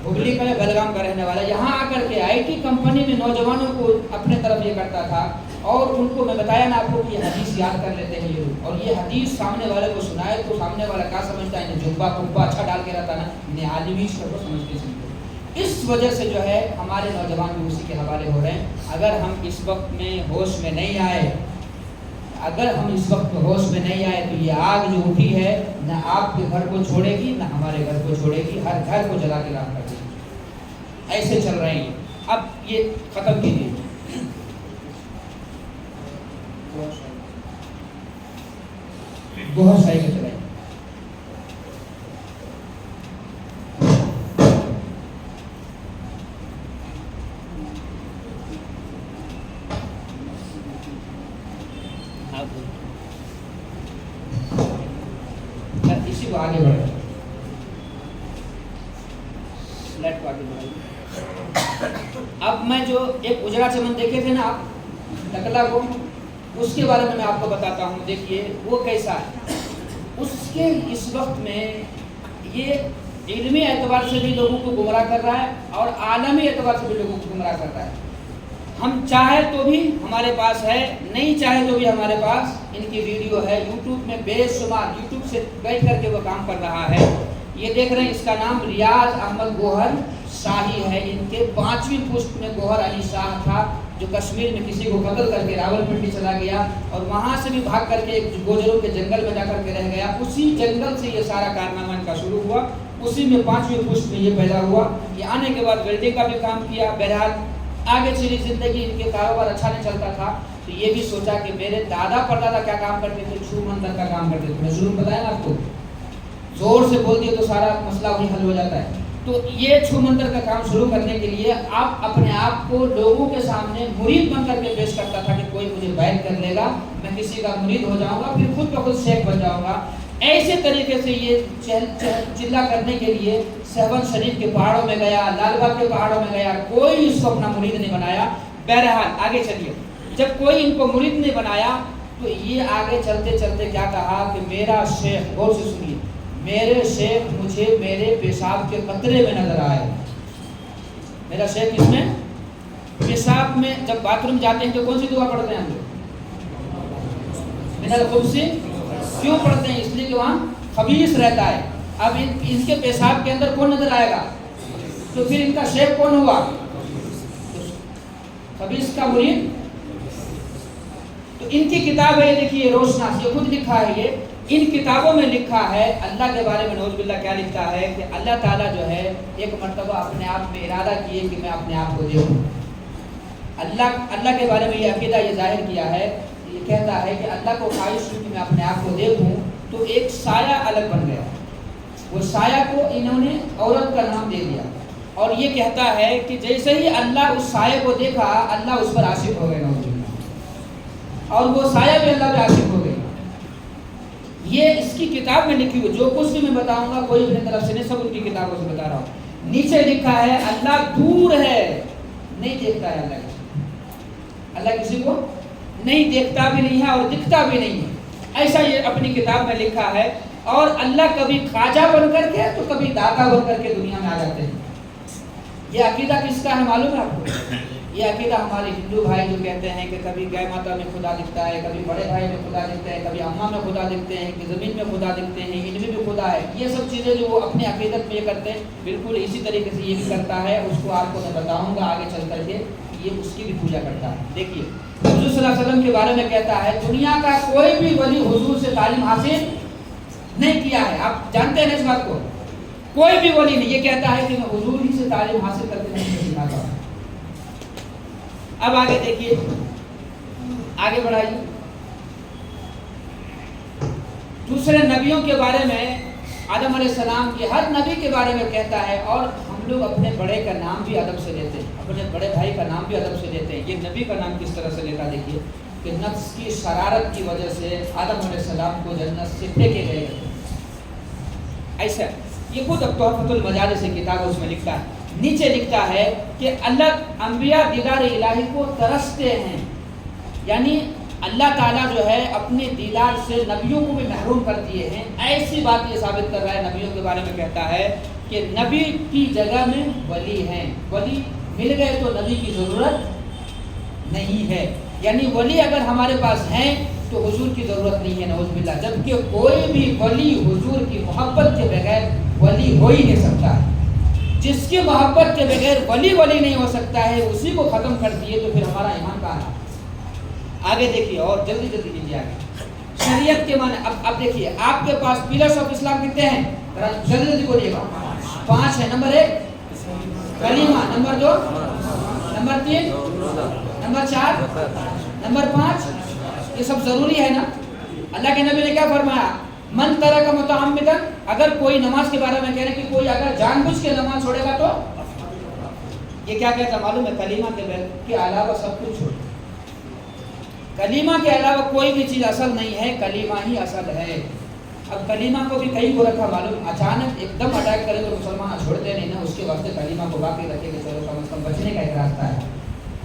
ہبلی کا بلگام کا رہنے والا. یہاں آ کر کے آئی ٹی کمپنی میں نوجوانوں کو اپنے طرف یہ کرتا تھا. اور ان کو میں بتایا نا آپ کو کہ یہ حدیث یاد کر لیتے ہیں یہ لوگ، اور یہ حدیث سامنے والے کو سنائے تو سامنے والا کیا سمجھتا ہے؟ جبا کبا اچھا ڈال کے رہتا نا، انہیں عالمی کو سمجھتے سمجھتے. اس وجہ سے جو ہے ہمارے نوجوان بھی اسی کے حوالے ہو رہے ہیں. اگر ہم اس وقت میں ہوش میں نہیں آئے، اگر ہم اس وقت ہوش میں نہیں آئے تو یہ آگ جو اٹھی ہے نہ آپ کے گھر کو چھوڑے گی نہ ہمارے گھر کو چھوڑے گی، ہر گھر کو جلا کے راکھ کر دے گی. ایسے چل رہے ہیں. اب یہ ختم کیجیے. بہت صحیح کا چلائیں. اسی کو آگے بڑھے. سلیٹ کو آگے بڑھائیے. اب میں جو ایک اجڑا چمن دیکھے تھے نا آپ ٹکلا کو، اس کے بارے میں آپ کو بتاتا ہوں. دیکھیے وہ کیسا ہے. اس کے اس وقت میں یہ علمی اعتبار سے بھی لوگوں کو گمراہ کر رہا ہے اور عالمی اعتبار سے بھی لوگوں کو گمراہ کر رہا ہے. ہم چاہے تو بھی ہمارے پاس ہے، نہیں چاہے تو بھی ہمارے پاس ان کی ویڈیو ہے. یوٹیوب میں بے شمار، یوٹیوب سے بیٹھ کر کے وہ کام کر رہا ہے. یہ دیکھ رہے ہیں، اس کا نام ریاض احمد گوہر شاہی ہے. ان کے 5ویں پوسٹ میں گوہر علی شاہ تھا جو کشمیر میں کسی کو قتل کر کے راولپنڈی چلا گیا اور وہاں سے بھی بھاگ کر کے ایک گوجروں کے جنگل میں جا کر کے رہ گیا. اسی جنگل سے یہ سارا کارنامہ ان کا شروع ہوا. اسی میں 5ویں پوسٹ میں یہ پیدا ہوا. یہ آنے کے بعد ویلڈنگ کا بھی کام کیا. بہرحال آگے چلی زندگی. ان کے کاروبار اچھا نہیں چلتا تھا تو یہ بھی سوچا کہ میرے دادا پردادا کیا کام کرتے تھے؟ چھو مندر کا کام کرتے تھے. میں ضرور بتایا نا آپ کو. زور سے بول دیے تو سارا مسئلہ وہی حل ہو جاتا ہے. تو یہ چھو منتر کا کام شروع کرنے کے لیے آپ اپنے آپ کو لوگوں کے سامنے مرید بن کر کے پیش کرتا تھا کہ کوئی مجھے بیعت کر لے گا, میں کسی کا مرید ہو جاؤں گا, پھر خود بخود شیخ بن جاؤں گا. ایسے طریقے سے یہ چلا کرنے کے لیے سہون شریف کے پہاڑوں میں گیا, لال باغ کے پہاڑوں میں گیا, کوئی اس کو اپنا مرید نہیں بنایا. بہرحال آگے چلیے, جب کوئی ان کو مرید نہیں بنایا تو یہ آگے چلتے چلتے کیا کہا کہ میرا شیخ, غور سے سنیے, میرے شیخ مجھے میرے پیشاب کے قطرے میں نظر آئے. میرا شیخ کس میں؟ پیشاب میں. جب باتھ روم جاتے ہیں تو کون سی دعا پڑھتے ہیں ہم لوگ؟ من الخبث. کیوں پڑھتے ہیں؟ اس لیے کہ وہاں خبیث رہتا ہے. اب ان کے پیشاب کے اندر کون نظر آئے گا؟ تو پھر ان کا شیخ کون ہوا؟ خبیث کا مرید. تو ان کی کتاب ہے, دیکھیے روشناس, یہ خود لکھا ہے. یہ ان کتابوں میں لکھا ہے اللہ کے بارے میں, نعوذ باللہ, کیا لکھا ہے کہ اللہ تعالیٰ جو ہے ایک مرتبہ اپنے آپ میں ارادہ کیے کہ میں اپنے آپ کو دیکھوں. اللہ کے بارے میں یہ عقیدہ یہ ظاہر کیا ہے, یہ کہتا ہے کہ اللہ کو خواہش ہوئی کہ میں اپنے آپ کو دیکھوں, تو ایک سایہ الگ بن گیا. وہ سایہ کو انہوں نے عورت کا نام دے دیا, اور یہ کہتا ہے کہ جیسے ہی اللہ اس سایہ کو دیکھا اللہ اس پر عاشق ہو گئے, نعوذ باللہ, اور وہ سایہ بھی اللہ پہ عاشق ہو گئی. یہ اس کی کتاب میں لکھی ہوئی, جو کچھ بھی میں بتاؤں گا کوئی اپنی طرف سے نہیں, سب ان کی کتابوں سے بتا رہا ہوں. نیچے لکھا ہے اللہ دور ہے, نہیں دیکھتا ہے. اللہ کسی کو نہیں دیکھتا بھی نہیں ہے اور دکھتا بھی نہیں ہے, ایسا یہ اپنی کتاب میں لکھا ہے. اور اللہ کبھی خواجہ بن کر کے تو کبھی داتا بن کر کے دنیا میں آ جاتے ہیں. یہ عقیدہ کس کا ہے معلوم ہے آپ کو؟ یہ عقیدہ ہمارے ہندو بھائی جو کہتے ہیں کہ کبھی گائے ماتا میں خدا دکھتا ہے, کبھی بڑے بھائی میں خدا دکھتا ہے, کبھی اماں میں خدا دکھتے ہیں, کہ زمین میں خدا دکھتے ہیں, ان میں بھی خدا ہے. یہ سب چیزیں جو وہ اپنے عقیدت میں یہ کرتے ہیں, بالکل اسی طریقے سے یہ بھی کرتا ہے. اس کو آپ کو میں بتاؤں گا آگے چل کر کے, یہ اس کی بھی پوجا کرتا ہے. دیکھیے حضور صلی اللہ علیہ وسلم کے بارے میں کہتا ہے دنیا کا کوئی بھی ولی حضور سے تعلیم حاصل نہیں کیا ہے. آپ جانتے ہیں اس بات کو؟ کوئی بھی ولی نہیں. یہ کہتا ہے کہ میں حضور ہی سے تعلیم حاصل کر کے نہیں سکھاتا ہوں. اب آگے دیکھیے, آگے بڑھائیے. دوسرے نبیوں کے بارے میں آدم علیہ السلام کے ہر نبی کے بارے میں کہتا ہے, اور ہم لوگ اپنے بڑے کا نام بھی ادب سے لیتے ہیں, اپنے بڑے بھائی کا نام بھی ادب سے لیتے ہیں. یہ نبی کا نام کس طرح سے لیتا دیکھیے کہ نفس کی شرارت کی وجہ سے آدم علیہ السلام کو جنت سے پھینکے گئے. ایسا یہ خود تحفۃ المجالس سے کتاب اس میں لکھتا ہے. نیچے لکھتا ہے کہ اللہ انبیاء دیدار الہی کو ترستے ہیں, یعنی اللہ تعالیٰ جو ہے اپنے دیدار سے نبیوں کو بھی محروم کر دیے ہیں. ایسی بات یہ ثابت کر رہا ہے. نبیوں کے بارے میں کہتا ہے کہ نبی کی جگہ میں ولی ہیں, ولی مل گئے تو نبی کی ضرورت نہیں ہے. یعنی ولی اگر ہمارے پاس ہیں تو حضور کی ضرورت نہیں ہے, نعوذ باللہ. جبکہ کوئی بھی ولی حضور کی محبت کے بغیر ولی ہو ہی نہیں سکتا ہے. جس کی محبت کے بغیر ولی نہیں ہو سکتا ہے, اسی کو ختم کر دیے تو پھر ہمارا ایمان کہاں ہے؟ آگے دیکھیے, اور جلدی کیجیے آگے. شریعت کے معنی اب دیکھیے, آپ کے پاس پیلرز آف اسلام کتنے ہیں؟ جلدی بولیے گا. 5 ہے. نمبر 1 کلمہ, نمبر 2, نمبر 3, نمبر 4, نمبر 5. یہ سب ضروری ہے نا. اللہ کے نبی نے کیا فرمایا؟ من ترک متعمدا, اگر کوئی نماز کے بارے میں کہہ رہے کہ کوئی اگر جان بوجھ کے نماز چھوڑے گا تو یہ کیا کہتا معلوم ہے؟ کلمہ کے علاوہ سب کچھ چھوڑ. کلمہ کے علاوہ کوئی بھی چیز اصل نہیں ہے, کلمہ ہی اصل ہے. اب کلمہ کو بھی کہیں کو رکھا معلوم, اچانک ایک دم اٹیک کرے تو مسلمان چھوڑتے نہیں نا, اس کے واسطے کلمہ کو باقی رکھے کہ چلو کم از کم بچنے کا ایک راستہ ہے.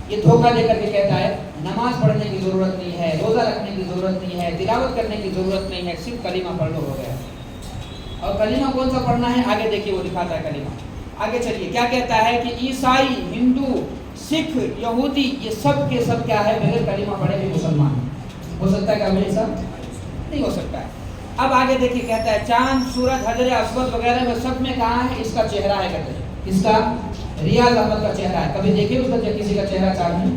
یہ دھوکہ دے کر کے کہتا ہے نماز پڑھنے کی ضرورت نہیں ہے, روزہ رکھنے کی ضرورت نہیں ہے, تلاوت کرنے کی ضرورت نہیں ہے, صرف کلمہ پڑھ لو, ہو گیا. اور کلمہ کون سا پڑھنا ہے آگے دیکھیے, وہ دکھاتا ہے کلمہ. آگے چلیے, کیا کہتا ہے کہ عیسائی, ہندو, سکھ, یہودی, یہ سب کے سب کیا ہے بغیر کلمہ پڑھے بھی مسلمان ہو سکتا ہے. کیا میرے ساتھ نہیں ہو سکتا ہے. اب آگے دیکھیے, کہتا ہے چاند, سورج, حجر اسود وغیرہ میں سب میں کہاں ہے اس کا چہرہ ہے. کہتے ہیں اس کا ریاض احمد کا چہرہ ہے. کبھی دیکھیے اس کا کسی کا چہرہ چاند میں,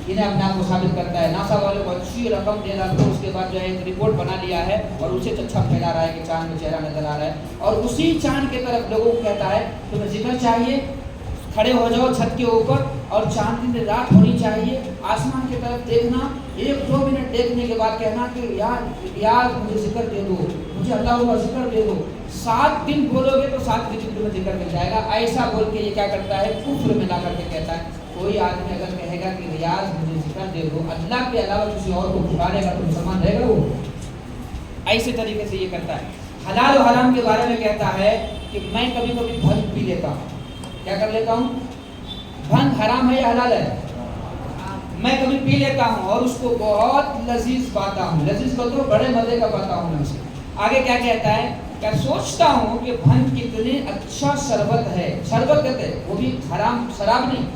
انہیں اپنے آپ کو ثابت کرتا ہے. ناسا والوں کو اچھی رقم دے رہا تو اس کے بعد جو ہے ایک رپورٹ بنا لیا ہے اور اسے اچھا پھیلا رہا ہے کہ چاند میں چہرہ نظر آ رہا ہے. اور اسی چاند کی طرف لوگوں کو کہتا ہے تمہیں ذکر چاہیے, کھڑے ہو جاؤ چھت کے اوپر اور چاند دن رات ہونی چاہیے, آسمان کی طرف دیکھنا, 1-2 منٹ دیکھنے کے بعد کہنا کہ یار مجھے ذکر دے دو, مجھے اللہ کا ذکر دے دو، 7 دن بولو گے تو 7 دن تمہیں ذکر مل جائے گا. ایسا بول کے یہ کیا کرتا ہے؟ کفر میں لا کر کے کہتا ہے. کوئی آدمی اگر کہے گا کہ ریاض مجھے ذکر دے دو، اللہ کے علاوہ کسی اور کو پکارے گا تو مسلمان رہے گا وہ؟ ایسے طریقے سے یہ کرتا ہے. حلال و حرام کے بارے میں کہتا ہے کہ میں کبھی کبھی بھنگ پی لیتا ہوں. کیا کر لیتا ہوں؟ بھنگ حرام ہے یا حلال ہے؟ میں کبھی پی لیتا ہوں اور اس کو بہت لذیذ پاتا ہوں. لذیذ کو تو بڑے مزے کا پاتا ہوں میں اسے. آگے کیا کہتا ہے؟ کیا سوچتا ہوں کہ بھنگ کتنے اچھا شربت ہے. شربت کہتے ہیں وہ بھی حرام، شراب نہیں.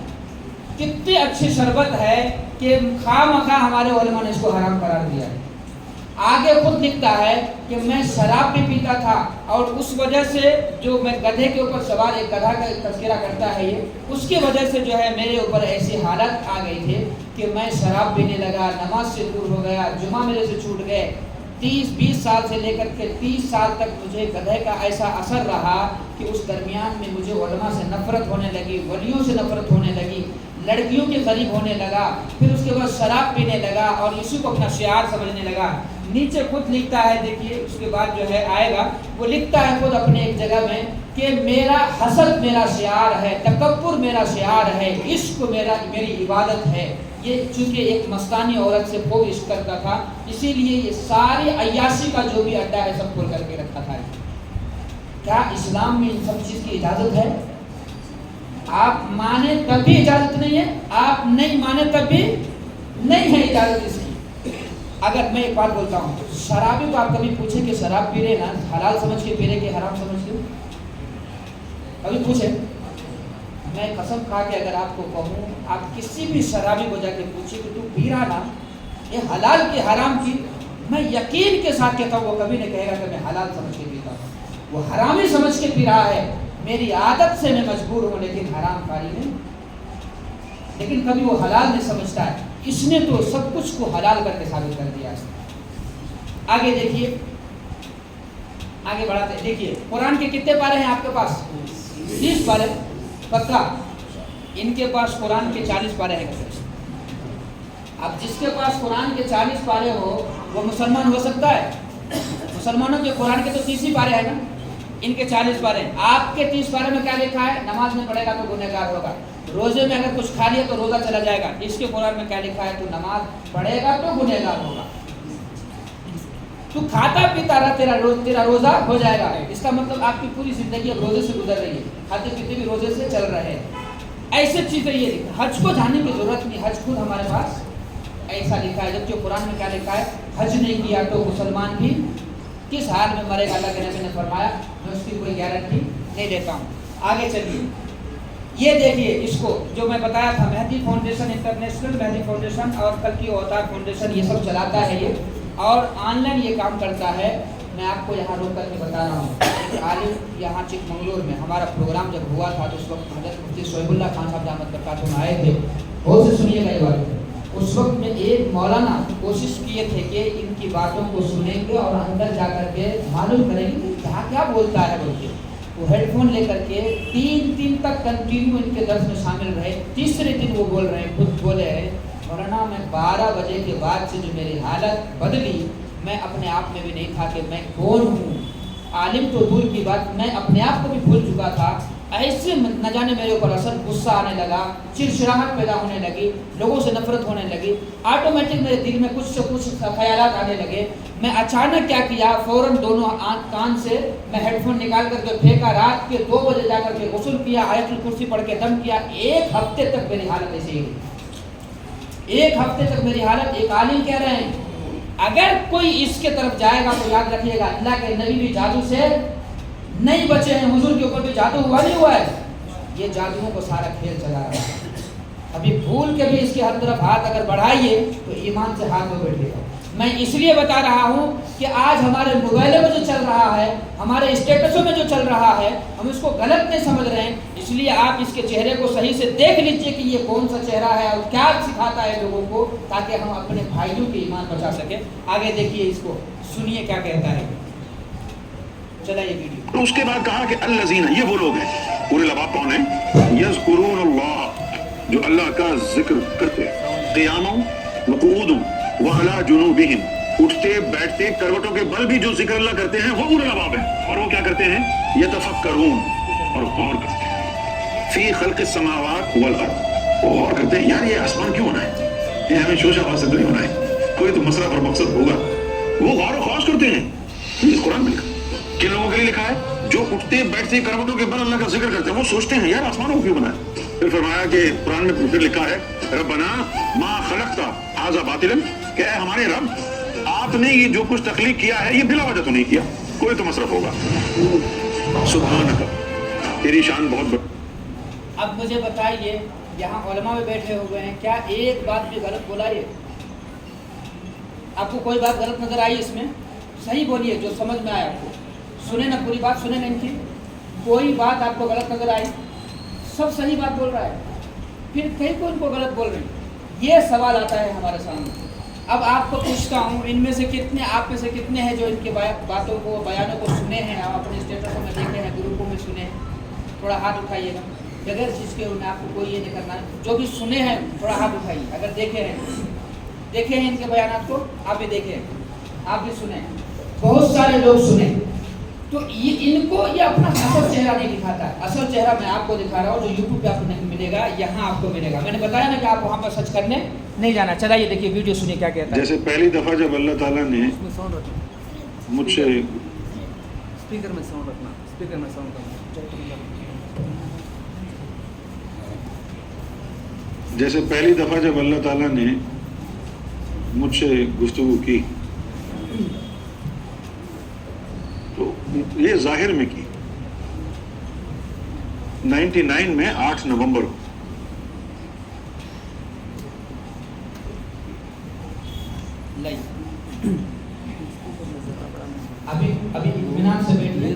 کتنے اچھے شربت ہے کہ خواہ مخواہ ہمارے علماء نے اس کو حرام قرار دیا ہے. آگے خود لکھتا ہے کہ میں شراب بھی پیتا تھا اور اس وجہ سے جو میں گدھے کے اوپر سوار، ایک گدھا کا تذکرہ کرتا ہے یہ، اس کی وجہ سے جو ہے میرے اوپر ایسی حالت آ گئی تھی کہ میں شراب پینے لگا، نماز سے دور ہو گیا، جمعہ میرے سے چھوٹ گئے. 20 سال سے لے کر کے 30 سال تک مجھے گدھے کا ایسا اثر رہا کہ اس درمیان میں مجھے علماء سے نفرت ہونے لگی، ولیوں سے نفرت ہونے لگی، لڑکیوں کے قریب ہونے لگا، پھر اس کے بعد شراب پینے لگا اور اسی کو اپنا شعار سمجھنے لگا. نیچے خود لکھتا ہے، دیکھیے اس کے بعد جو ہے آئے گا، وہ لکھتا ہے خود اپنے ایک جگہ میں کہ میرا حسد میرا شعار ہے، تکبر میرا شعار ہے، عشق میری عبادت ہے. یہ چونکہ ایک مستانی عورت سے خوب عشق کرتا تھا، اسی لیے یہ سارے عیاشی کا جو بھی اڈا ہے سب کھول کر کے رکھا تھا. کیا اسلام میں ان سب چیز کی اجازت ہے؟ آپ مانے تب بھی اجازت نہیں ہے، آپ نہیں مانے تب بھی نہیں ہے اجازت اس کی. اگر میں ایک بات بولتا ہوں، شرابی کو آپ کبھی پوچھیں کہ شراب پی رہے نا حلال سمجھ کے پی رہے کہ حرام سمجھ کے؟ کبھی پوچھیں؟ میں قسم کھا کے اگر آپ کو کہوں، آپ کسی بھی شرابی کو جا کے پوچھیں کہ تو پی رہا نا یہ حلال کی حرام کی، میں یقین کے ساتھ کہتا ہوں وہ کبھی نہیں کہے گا کہ میں حلال سمجھ کے پیتا ہوں. وہ حرامی سمجھ کے پی رہا ہے، میری عادت سے میں مجبور ہوں لیکن حرام کاری نہیں. لیکن کبھی وہ حلال نہیں سمجھتا ہے. اس نے تو سب کچھ کو حلال کر کے ثابت کر دیا ہے. آگے دیکھیے، آگے بڑھاتے ہیں. دیکھیے قرآن کے کتنے پارے ہیں آپ کے پاس؟ 30 پارے پکا. ان کے پاس قرآن کے 40 پارے ہیں. اب جس کے پاس قرآن کے 40 پارے ہو وہ مسلمان ہو سکتا ہے؟ مسلمانوں کے قرآن کے تو 30 ہی پارے ہیں نا، ان کے 40 پارے ہیں. آپ کے 30 پارے میں کیا لکھا ہے؟ نماز میں پڑھے گا تو گنہگار ہوگا. روزے میں اگر کچھ کھا لیا تو روزہ چلا جائے گا. اس کے قرآن میں کیا لکھا ہے؟ تو نماز پڑھے گا تو گنہگار ہوگا. تو کھاتا پیتا رہا تیرا روزہ ہو جائے گا. اس کا مطلب آپ کی پوری زندگی اب روزے سے گزر رہی ہے، کھاتے پیتے بھی روزے سے چل رہے ہیں. ایسے چیزیں یہ لکھا. حج کو جانے کی ضرورت نہیں، حج خود ہمارے پاس ایسا لکھا ہے. جبکہ قرآن میں کیا لکھا ہے؟ حج نہیں کیا تو مسلمان بھی کس حال میں مرے گا. اللہ کے نبی نے فرمایا میں اس کی کوئی گارنٹی نہیں دیتا ہوں. آگے چلیے، یہ دیکھیے اس کو جو میں بتایا تھا، مہدی فاؤنڈیشن انٹرنیشنل، مہدی فاؤنڈیشن اور کل کی اوتار فاؤنڈیشن، یہ سب چلاتا ہے یہ، اور آن لائن یہ کام کرتا ہے. میں آپ کو یہاں روک کر کے بتا رہا ہوں. عالم یہاں چک منگلور میں ہمارا پروگرام جب ہوا تھا تو اس وقت حضرت مفتی شعیب اللہ خان صاحب دامت برکاتہم آئے تھے. بہت سے سنیے گا یہ بات. اس وقت میں ایک مولانا کوشش کیے تھے کہ ان کی باتوں کو سنیں گے اور اندر جا کر کے معلوم کریں گے کہ کیا کیا بولتا ہے بول کے. وہ ہیڈ فون لے کر کے 3 دن تک کنٹینیو ان کے درس میں شامل رہے. تیسرے دن وہ بول رہے ہیں، خود بولے ہیں، ورنہ میں 12 بجے کے بعد سے جو میری حالت بدلی، میں اپنے آپ میں بھی نہیں تھا کہ میں کون ہوں. عالم تو دور کی بات، میں اپنے آپ کو بھی بھول چکا تھا. ایسے نہ جانے میرے اوپر اثر، غصہ آنے لگا، چڑچڑاہٹ پیدا ہونے لگی، لوگوں سے نفرت ہونے لگی. آٹومیٹک میرے دل میں کچھ سے کچھ خیالات آنے لگے. میں اچانک کیا کیا، فوراً دونوں کان سے میں ہیڈ فون نکال کر کے پھینکا. رات کے 2 بجے جا کر کے غسل کیا، آیت الکرسی پڑھ کے دم کیا. 1 ہفتے تک میری حالت ایسے ہی ہوئی. 1 ہفتے تک میری حالت. ایک عالم کہہ رہے ہیں اگر کوئی اس کے طرف جائے گا تو یاد رکھیے گا اللہ کے نبی بھی جادو سے نہیں بچے ہیں. حضور کے اوپر بھی جادو ہوا نہیں ہوا ہے. یہ جادوؤں کو سارا کھیل چلا رہا ہے. ابھی بھول کے بھی اس کے ہر طرف ہاتھ اگر بڑھائیے تو ایمان سے ہاتھ میں بیٹھے گا. میں اس لیے بتا رہا ہوں کہ آج ہمارے موبائلوں میں جو چل رہا ہے، ہمارے اسٹیٹسوں میں جو چل رہا ہے، ہم اس کو غلط نہیں سمجھ رہے ہیں. اس لیے آپ اس کے چہرے کو صحیح سے دیکھ لیجئے کہ یہ کون سا چہرہ ہے اور کیا سکھاتا ہے لوگوں کو، تاکہ ہم اپنے بھائیوں کے ایمان بچا سکیں. آگے دیکھیے اس کو، سنیے کیا کہتا ہے. چلا یہ ویڈیو. اس کے بعد کہا کہ الذین، یہ وہ لوگ ہیں، پورے لباب کون ہیں؟ یذکرون اللہ، جو اللہ کا ذکر کرتے، قیاما وقعودا وعلی جنوبہم، اٹھتے بیٹھتے کروٹوں کے بل بھی جو ذکر اللہ کرتے ہیں وہ اولو الالباب ہیں، اور وہ کیا کرتے ہیں؟ یتفکرون، اور غور کرتے ہیں، فی خلق السماوات والارض، وہ غور کرتے ہیں یار یہ آسمان کیوں بنا ہے، یہ ہمیں شوشہ وہاں سے تو نہیں بنا ہے، کوئی تو مسئلہ اور مقصد ہوگا، وہ غور و خوض کرتے ہیں۔ یہ قرآن میں لکھا، کن لوگوں کے لیے لکھا ہے؟ جو اٹھتے بیٹھتے کروٹوں کے بل اللہ کا ذکر کرتے ہیں، وہ سوچتے ہیں یار آسمان کو کیوں بنا ہے۔ پھر فرمایا کہ قرآن میں پھر لکھا ہے ربنا ما خلقت ھذا باطلا، کہ اے ہمارے رب آپ نے یہ جو کچھ تخلیق کیا ہے یہ بلا وجہ تو نہیں کیا، کوئی تو مصرف ہوگا۔ سبحانک، تیری شان بہت بڑی۔ اب مجھے بتائیے، یہاں علماء میں بیٹھے ہوئے ہیں، کیا ایک بات بھی غلط بولا یہ؟ آپ کو کوئی بات غلط نظر آئی اس میں؟ صحیح بولیے جو سمجھ میں آئے آپ کو، سنیں نا پوری بات، سنیں نا ان کی، کوئی بات آپ کو غلط نظر آئی؟ سب صحیح بات بول رہا ہے، پھر کہیں کو ان کو غلط بول رہے ہیں؟ یہ سوال آتا ہے ہمارے سامنے۔ اب آپ کو پوچھتا ہوں، ان میں سے کتنے، آپ میں سے کتنے ہیں جو ان کے باتوں کو، بیانوں کو سنے ہیں، آپ اپنے اسٹیٹسوں میں دیکھے ہیں، گروپوں میں سنے ہیں؟ تھوڑا ہاتھ اٹھائیے گا، بغیر چیز کے انہیں آپ کو کوئی یہ نہیں کرنا ہے، جو بھی سنے ہیں تھوڑا ہاتھ اٹھائیے، اگر دیکھے ہیں ان کے بیانات کو، آپ بھی دیکھیں، آپ بھی سنیں، بہت سارے لوگ سنیں، تو یہ ان کو یہ اپنا اصل چہرہ نہیں دکھاتا ہے۔ اصل چہرہ میں آپ کو دکھا رہا ہوں، جو یوٹیوب پہ آپ کو نہیں ملے گا، یہاں آپ کو ملے گا۔ میں نے بتایا نا کہ آپ وہاں پر سرچ کرنے نہیں جانا۔ چلا یہ دیکھیے ویڈیو سنیے کیا کہتا ہے۔ جیسے پہلی دفعہ جب اللہ تعالیٰ نے مجھ سے اسپیکر میں ساؤنڈ رکھنا، اسپیکر میں ساؤنڈ رکھنا۔ جیسے پہلی دفعہ جب اللہ تعالیٰ نے مجھ سے گفتگو کی تو یہ ظاہر میں کی 99 میں 8 نومبر کو۔ ابھی اطمینان سے بیٹھیے۔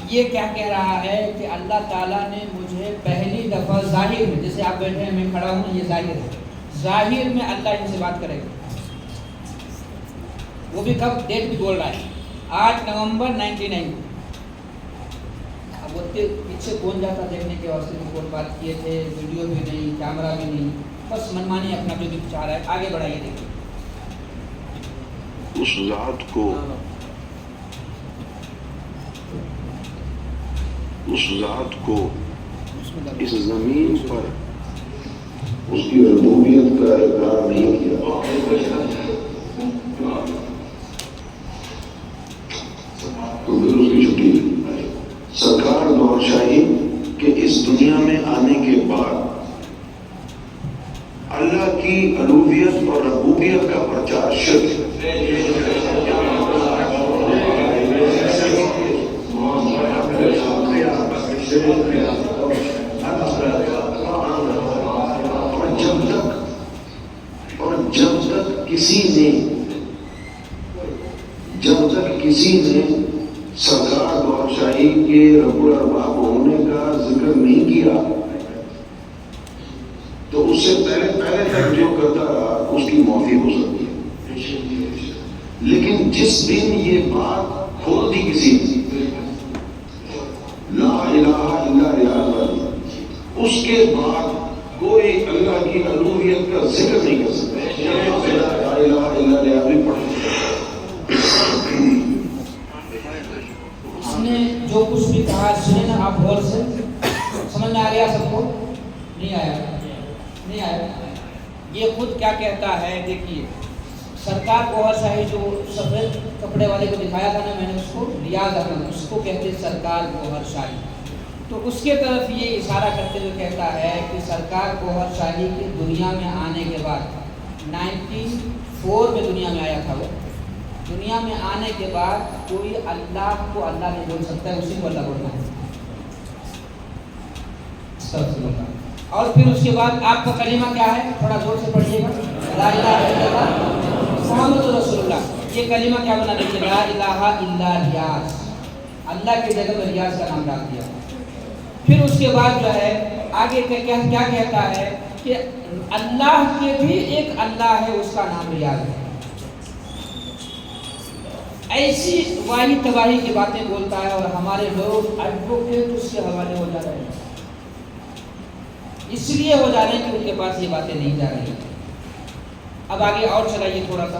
یہ کیا کہہ رہا ہے کہ اللہ تعالیٰ نے مجھے پہلی دفعہ ظاہر میں، جیسے آپ بیٹھے ہیں میں کھڑا ہوں، یہ ظاہر ہے، ظاہر میں اللہ ان سے بات کرے گا۔ وہ بھی کب، ڈیٹ بھی بول رہا ہے 8 نومبر 99۔ اب وہ پیچھے کون جاتا دیکھنے کے واسطے میں کون بات کیے تھے، ویڈیو بھی نہیں، کیمرہ بھی نہیں، بس منمانی اپنا جو بھی چاہ رہا ہے۔ آگے بڑھائیے دیکھیے۔ اس ذات کو، اس ذات کو اس زمین پر اس کی ربوبیت کا اقرار نہیں کیا، تو پھر اس کی چھٹی نہیں۔ سرکار دور شاہی کہ اس دنیا میں آنے کے بعد اللہ کی الوہیت اور ربوبیت کا پرچار شرک اور جب تک کسی نے سرکار دور شاہی کے رب الارباب ہونے کا ذکر نہیں کیا تو اس سے پہلے تک جو کرتا رہا اس کی معافی ہو سکتی ہے، لیکن جس دن یہ بات کھول دی کسی لا الہ الا ریاض والی، اس کے بعد کوئی اللہ کی الوہیت کا ذکر نہیں کر سکتا۔ لا الہ الا ریاض بھی پڑھ اس نے جو کچھ بھی کہا سنے نا آپ غور سے، سمجھ میں آ گیا سب کو؟ نہیں آیا؟ نہیں آیا؟ یہ خود کیا کہتا ہے، دیکھیے سرکار گوہر شاہی جو سفید کپڑے والے کو دکھایا تھا نا میں نے، اس کو ریاض احمد، اس کو کہتے سرکار گوہر شاہی، تو اس کے طرف یہ اشارہ کرتے ہوئے کہتا ہے کہ سرکار گوہر شاہی کے دنیا میں آنے کے بعد 94 میں دنیا میں آیا تھا، وہ دنیا میں آنے کے بعد کوئی اللہ کو اللہ نہیں بول سکتا ہے، اسی کو اللہ بولنا ہے۔ اور پھر اس کے بعد آپ کا کلمہ کیا ہے، تھوڑا زور سے پڑھیے گا، لا الہ الا اللہ محمد رسول اللہ۔ یہ کلمہ کیا بنا دیکھیے، لا الہ الا ریاض، اللہ کی جگہ میں ریاض کا نام ڈال دیا۔ پھر اس کے بعد جو ہے آگے کیا کہتا ہے کہ اللہ کے بھی ایک اللہ ہے، اس کا نام ریاض ہے۔ ایسی واہی تباہی کی باتیں بولتا ہے اور ہمارے لوگ ایڈوکیٹ اس کے حوالے ہو جا رہے ہیں، اس لیے ہو جا رہے ہیں کہ ان کے پاس یہ باتیں نہیں جا رہی۔ اب آگے اور چلائیے تھوڑا سا،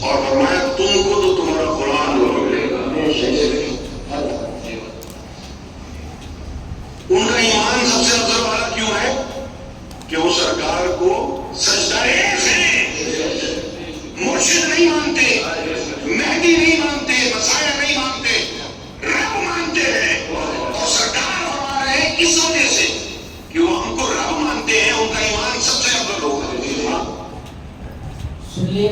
اور فرمایا تم کو تو تمہارا قرآن ملے گا. ان کا ایمان سب سے افضل والا کیوں ہے کہ وہ سرکار کو سجدہ ریز ہیں، مرشد نہیں مانتے، مہدی نہیں مانتے، مسائح نہیں مانتے، رب مانتے ہیں. اور سرکار فرما رہے ہیں اس وجہ سے کہ وہ ہم کو رب مانتے ہیں، ان کا ایمان سب سے افضل ہوگا. سن لیے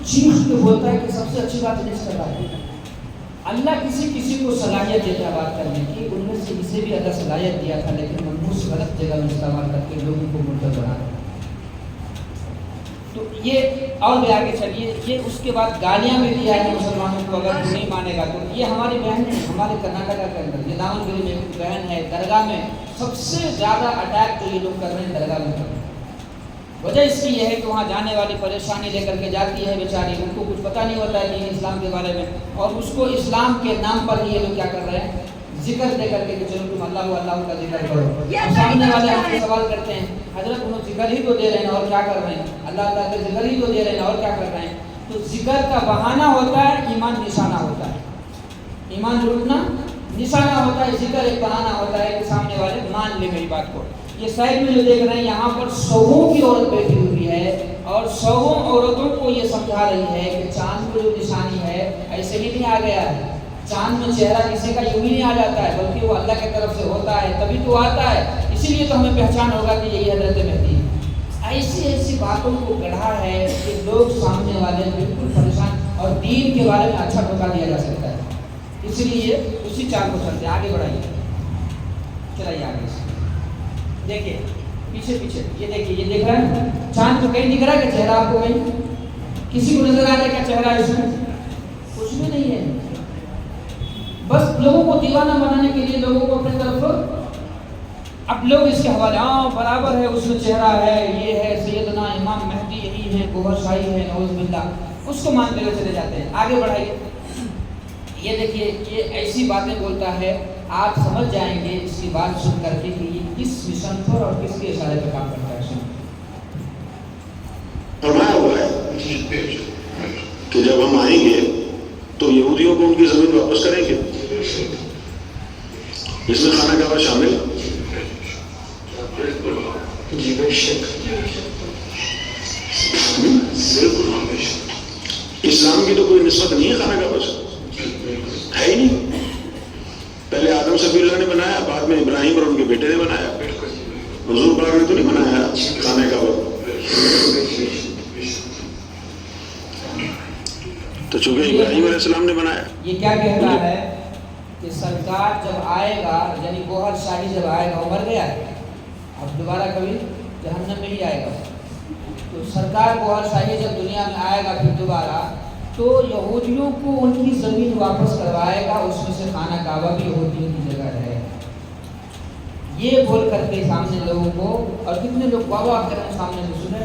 چیخ کے بولتا ہے کہ سب سے اچھی بات نہیں کر رہا ہے. اللہ کسی کو صلاحیت دیتا ہے بات کرنے کی. ان میں سے اسے بھی اللہ صلاحیت دیا تھا، لیکن منحوس غلط جگہ میں استعمال کر کے لوگوں کو مرتد بنا رہا. تو یہ اور بھی آگے چلیے، یہ اس کے بعد گالیاں بھی دیا ہے مسلمانوں کو اگر تو نہیں مانے گا تو. یہ ہماری بہن ہے، ہمارے کرناٹکا کے اندر یہ دامن گری میں ایک بہن ہے، درگاہ میں سب سے زیادہ اٹیک جو یہ لوگ کر رہے ہیں درگاہ میں کر رہے ہیں. وجہ اس کی یہ ہے کہ وہاں جانے والی پریشانی لے کر کے جاتی ہے بیچاری، ان کو کچھ پتہ نہیں ہوتا ہے دین اسلام کے بارے میں، اور اس کو اسلام کے نام پر ہی یہ لوگ کیا کر رہے ہیں، ذکر دے کر کے کہ چلو تم اللہ کا ذکر کرو. اور سامنے والے ہم سے سوال کرتے ہیں حضرت انہوں ذکر ہی تو دے رہے ہیں اور کیا کر رہے ہیں، اللہ کا ذکر ہی تو دے رہے ہیں اور کیا کر رہے ہیں. تو ذکر کا بہانہ ہوتا ہے، ایمان نشانہ ہوتا ہے. ایمان جھوٹنا نشانہ ہوتا ہے، ذکر ایک بہانہ ہوتا ہے کہ سامنے والے مان لے میری بات کو. یہ سائڈ میں جو دیکھ رہے ہیں یہاں پر 100 کی عورت بیٹھی ہوئی ہے اور 100 عورتوں کو یہ سمجھا رہی ہے کہ چاند میں جو نشانی ہے ایسے ہی نہیں آ گیا ہے. چاند میں چہرہ کسی کا یوں ہی نہیں آ جاتا ہے، بلکہ وہ اللہ کی طرف سے ہوتا ہے تبھی تو آتا ہے. اسی لیے تو ہمیں پہچان ہوگا کہ یہی حضرت مہدی ہے. ایسی باتوں کو گڑھا ہے کہ لوگ سامنے والے بالکل پریشان، اور دین کے بارے میں اچھا دھوکہ دیا جا سکتا ہے. اسی لیے اسی چال کو چلتے ہیں. آگے بڑھائیے، چلائیے آگے. دیکھیے پیچھے یہ دیکھیے، یہ دیکھ رہا ہے چاند تو کہیں دکھ رہا ہے کہ چہرہ آپ کو کہیں کسی کو نظر آ رہا ہے کیا چہرہ اس میں؟ کچھ بھی نہیں ہے. بس لوگوں کو دیوانہ بنانے کے لیے لوگوں کو اپنے طرف، اب لوگ اس کے حوالے برابر ہے، اس میں چہرہ ہے، یہ ہے سیدنا امام مہدی یہی ہے، گوہر شاہی ہے، نعوذ باللہ، اس کو مانتے ہوئے چلے جاتے ہیں. آگے بڑھائیے. یہ دیکھیے یہ ایسی باتیں بولتا ہے، آپ سمجھ جائیں گے اس کی بات سن کر کے کہ یہ کس مشن پر اور کس کے اشارے پہ کام کرتا ہے. فرمایا ہوا ہے کہ جب ہم آئیں گے تو یہودیوں کو ان کی زمین واپس کریں گے، جس میں خانہ کعبہ شامل. اسلام کی تو کوئی نسبت نہیں ہے خانہ کعبہ سے، ہے ہی نہیں. پہلے آدم صفی اللہ نے بنایا، بعد میں ابراہیم اور ان کے بیٹے نے بنایا. حضور پاک نے تو نہیں بنایا خانہ کعبہ. تو چونکہ ابراہیم علیہ السلام نے بنایا. یہ کیا کہتا ہے کہ سرکار جب آئے گا، یعنی گوہر شاہی جب آئے گا، وہ مر گیا ہے، اب دوبارہ کبھی جہنم میں ہی آئے گا. تو سرکار گوہر شاہی جب دنیا میں آئے گا پھر دوبارہ، تو یہودیوں کو ان کی زمین واپس کروائے گا، اس میں سے خانہ کعبہ بھی یہودیوں کی جگہ ہے. یہ بول کر کے سامنے لوگوں کو، اور کتنے لوگ واہ کر رہے ہیں سامنے سے سنے.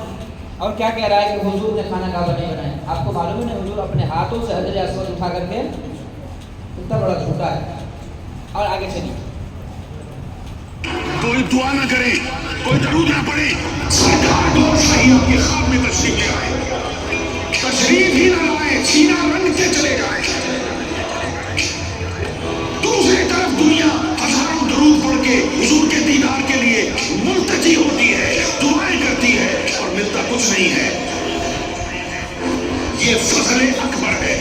اور کیا کہہ رہا ہے کہ حضور نے خانہ کعبہ نہیں بنایا. آپ کو معلوم ہے نا حضور اپنے ہاتھوں سے حجر اسود اٹھا کر کے، اتنا بڑا جھوٹا ہے. اور آگے چلیے. کوئی دعا نہ کرے، کوئی درود نہ پڑے، سرکار گوہر شاہی آپ کے خواب میں تشریف لے آئے، تشریف ہی نہ لائے، سینہ رنگ کے چلے جائے. دوسری طرف دنیا ہزاروں درود پڑھ کے حضور کے دیدار کے لیے ملتجی ہوتی ہے، دعائیں کرتی ہے، اور ملتا کچھ نہیں ہے. یہ فضل اکبر ہے.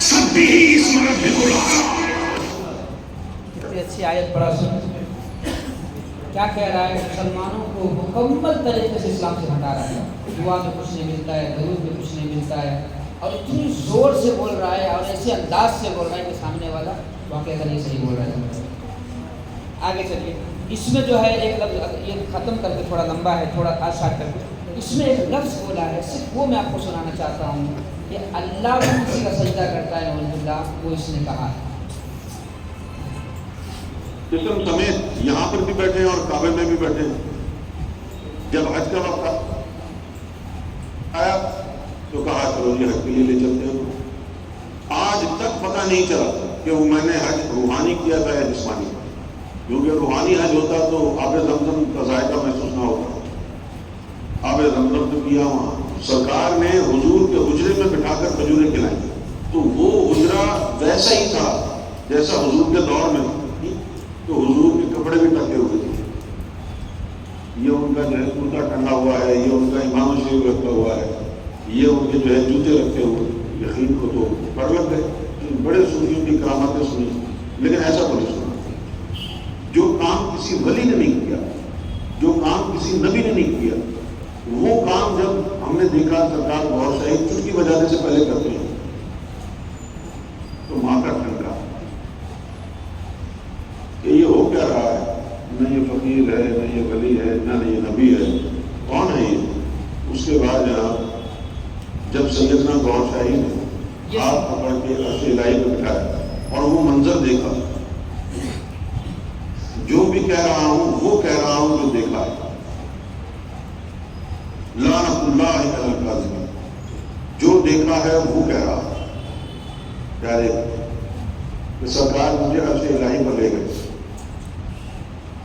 سب بھی اسم ربک الاعلی. کتنی اچھی آیت پڑھا سن. کیا کہہ رہا ہے؟ مسلمانوں کو مکمل طریقے سے اسلام سے ہٹا رہا ہے. دعا میں کچھ نہیں ملتا ہے، درود میں کچھ نہیں ملتا ہے، اور اتنی زور سے بول رہا ہے اور ایسے انداز سے بول رہا ہے کہ سامنے والا واقعہ نہیں صحیح بول رہا ہے. آگے چلیے. اس میں جو ہے ایک لفظ، یہ ختم کر کے تھوڑا لمبا ہے، تھوڑا آسان کر کے، اس میں ایک لفظ بولا ہے، صرف وہ میں آپ کو سنانا چاہتا ہوں کہ اللہ کو کسی کا سجدہ کرتا ہے نعوذ باللہ، وہ اس نے کہا ہے. جسم سمیت یہاں پر بھی بیٹھے ہیں اور کعبے میں بھی بیٹھے ہیں. جب حج کا وقت آیا تو کہا چلو یہ حج کے لیے لے چلتے ہیں. آج تک پتہ نہیں چلا کہ وہ میں نے حج روحانی کیا تھا یا جسمانی. کیونکہ روحانی حج ہوتا تو آب زمزم کا ذائقہ محسوس نہ ہوتا. آب زمزم تو کیا وہاں. سرکار نے حضور کے حجرے میں بٹھا کر کھجوریں کھلائیں تو وہ حجرہ ویسا ہی تھا جیسا حضور کے دور میں تھا. تو حضور کے کپڑے بھی ٹکے ہوئے تھے. یہ ان کا جو ہے کرتا ٹنگا ہوا ہے, یہ ان کا امام شریف رکھا ہوا ہے, یہ ان کے جو ہے جوتے رکھے ہوئے. یقین کو تو پڑھ لگ گئے. بڑے صوفیوں کی کرامتیں سنی, لیکن ایسا کوئی سنا. جو کام کسی ولی نے نہیں کیا, جو کام کسی نبی نے نہیں کیا, وہ کام جب ہم نے دیکھا سرکار غور شاہی چٹکی بجانے سے پہلے کرتے ہیں تو ماں کا ٹھنکا کہ یہ ہو کیا رہا ہے. نہ یہ فقیر ہے, نہ یہ ولی ہے, نہ یہ نبی ہے, کون ہے یہ. اس کے بعد جناب جب سیدنا غور شاہی نے ہاتھ پکڑ کے عرش الہی پہ بٹھایا اور وہ منظر دیکھا, جو بھی کہہ رہا ہوں وہ کہہ رہا ہوں جو دیکھا ہے. لعنت اللہ علی الکاذبین, جو دیکھا ہے وہ کہہ رہا ہے. پیارے کہ سرکار مجھے عرش الہی پر لے گئے.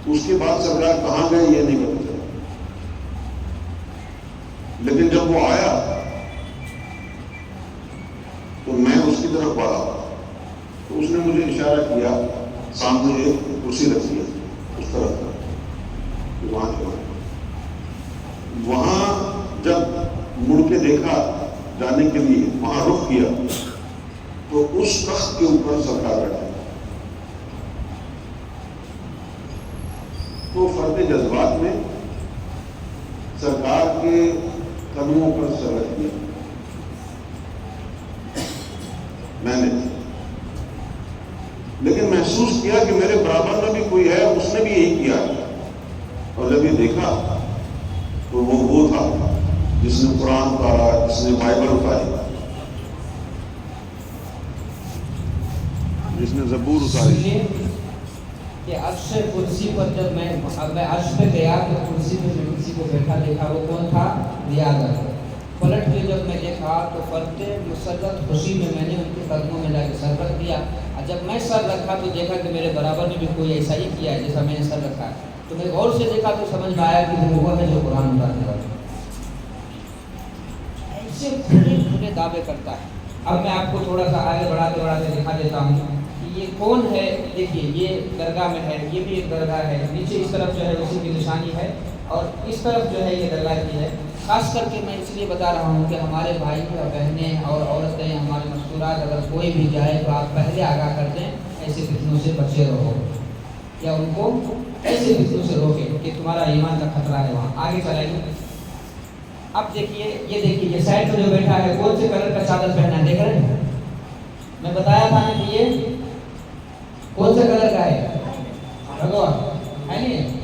اس کے بعد سرکار کہاں گئے یہ نہیں پتا چلا, لیکن جب وہ آیا تو میں اس کی طرف بڑھا تو اس نے مجھے اشارہ کیا, سامنے ایک کرسی رکھی ہے اس طرف وہاں چلا. وہاں جب مڑ کے دیکھا جانے کے لیے, وہاں رخ کیا تو اس تخت کے اوپر سرکار بیٹھا. تو فرد جذبات میں سرکار کے قدموں پر سر رکھ دیا میں نے, لیکن محسوس کیا کہ میرے برابر میں بھی کوئی ہے, اس نے بھی یہی کیا. اور جب یہ دیکھا تو وہ تھا جس نے قرآن پڑھا, جس نے بائبل اٹھائی, جس نے زبور اتاری. کہ عرش کرسی پر جب میں عرش پہ گیا تو کرسی پہ میں کسی کو بیٹھا دیکھا. وہ کون تھا؟ ریاضت. پلٹ کے جب میں دیکھا تو فرد مسرت خوشی میں نے ان کے قدموں میں جا کے سر رکھ دیا. اور جب میں سر رکھا تو دیکھا کہ میرے برابر میں بھی کوئی ایسا ہی کیا ہے جیسا میں نے سر رکھا ہے. تو میں غور سے دیکھا تو سمجھ میں آیا کہ وہ ہے جو قرآن اتارنے والا ایسے کھلے کھلے دعوے کرتا ہے. اب میں آپ کو تھوڑا سا آگے بڑھاتے دکھا دیتا ہوں کہ یہ کون ہے. دیکھیے یہ درگاہ میں ہے, یہ بھی ایک درگاہ ہے. نیچے اس طرف جو ہے اسی کی نشانی ہے اور اس طرف جو ہے یہ درگاہ کی ہے. خاص کر کے میں اس لیے بتا رہا ہوں کہ ہمارے بھائی اور بہنیں اور عورتیں, ہمارے مستورات, اگر کوئی بھی جائے تو آپ پہلے آگاہ کر دیں ایسے فتنوں سے بچے رہو, یا ان کو ایسے فتنوں سے روکے کہ تمہارا ایمان کا خطرہ ہے. وہاں آگے چلائیے. اب دیکھیے, یہ دیکھیے یہ سائڈ پہ جو بیٹھا ہے کون سے کلر کا چادر پہنا ہے, دیکھ رہے ہیں؟ میں بتایا تھا کہ یہ کون سے کلر کا ہے, ہے نہیں.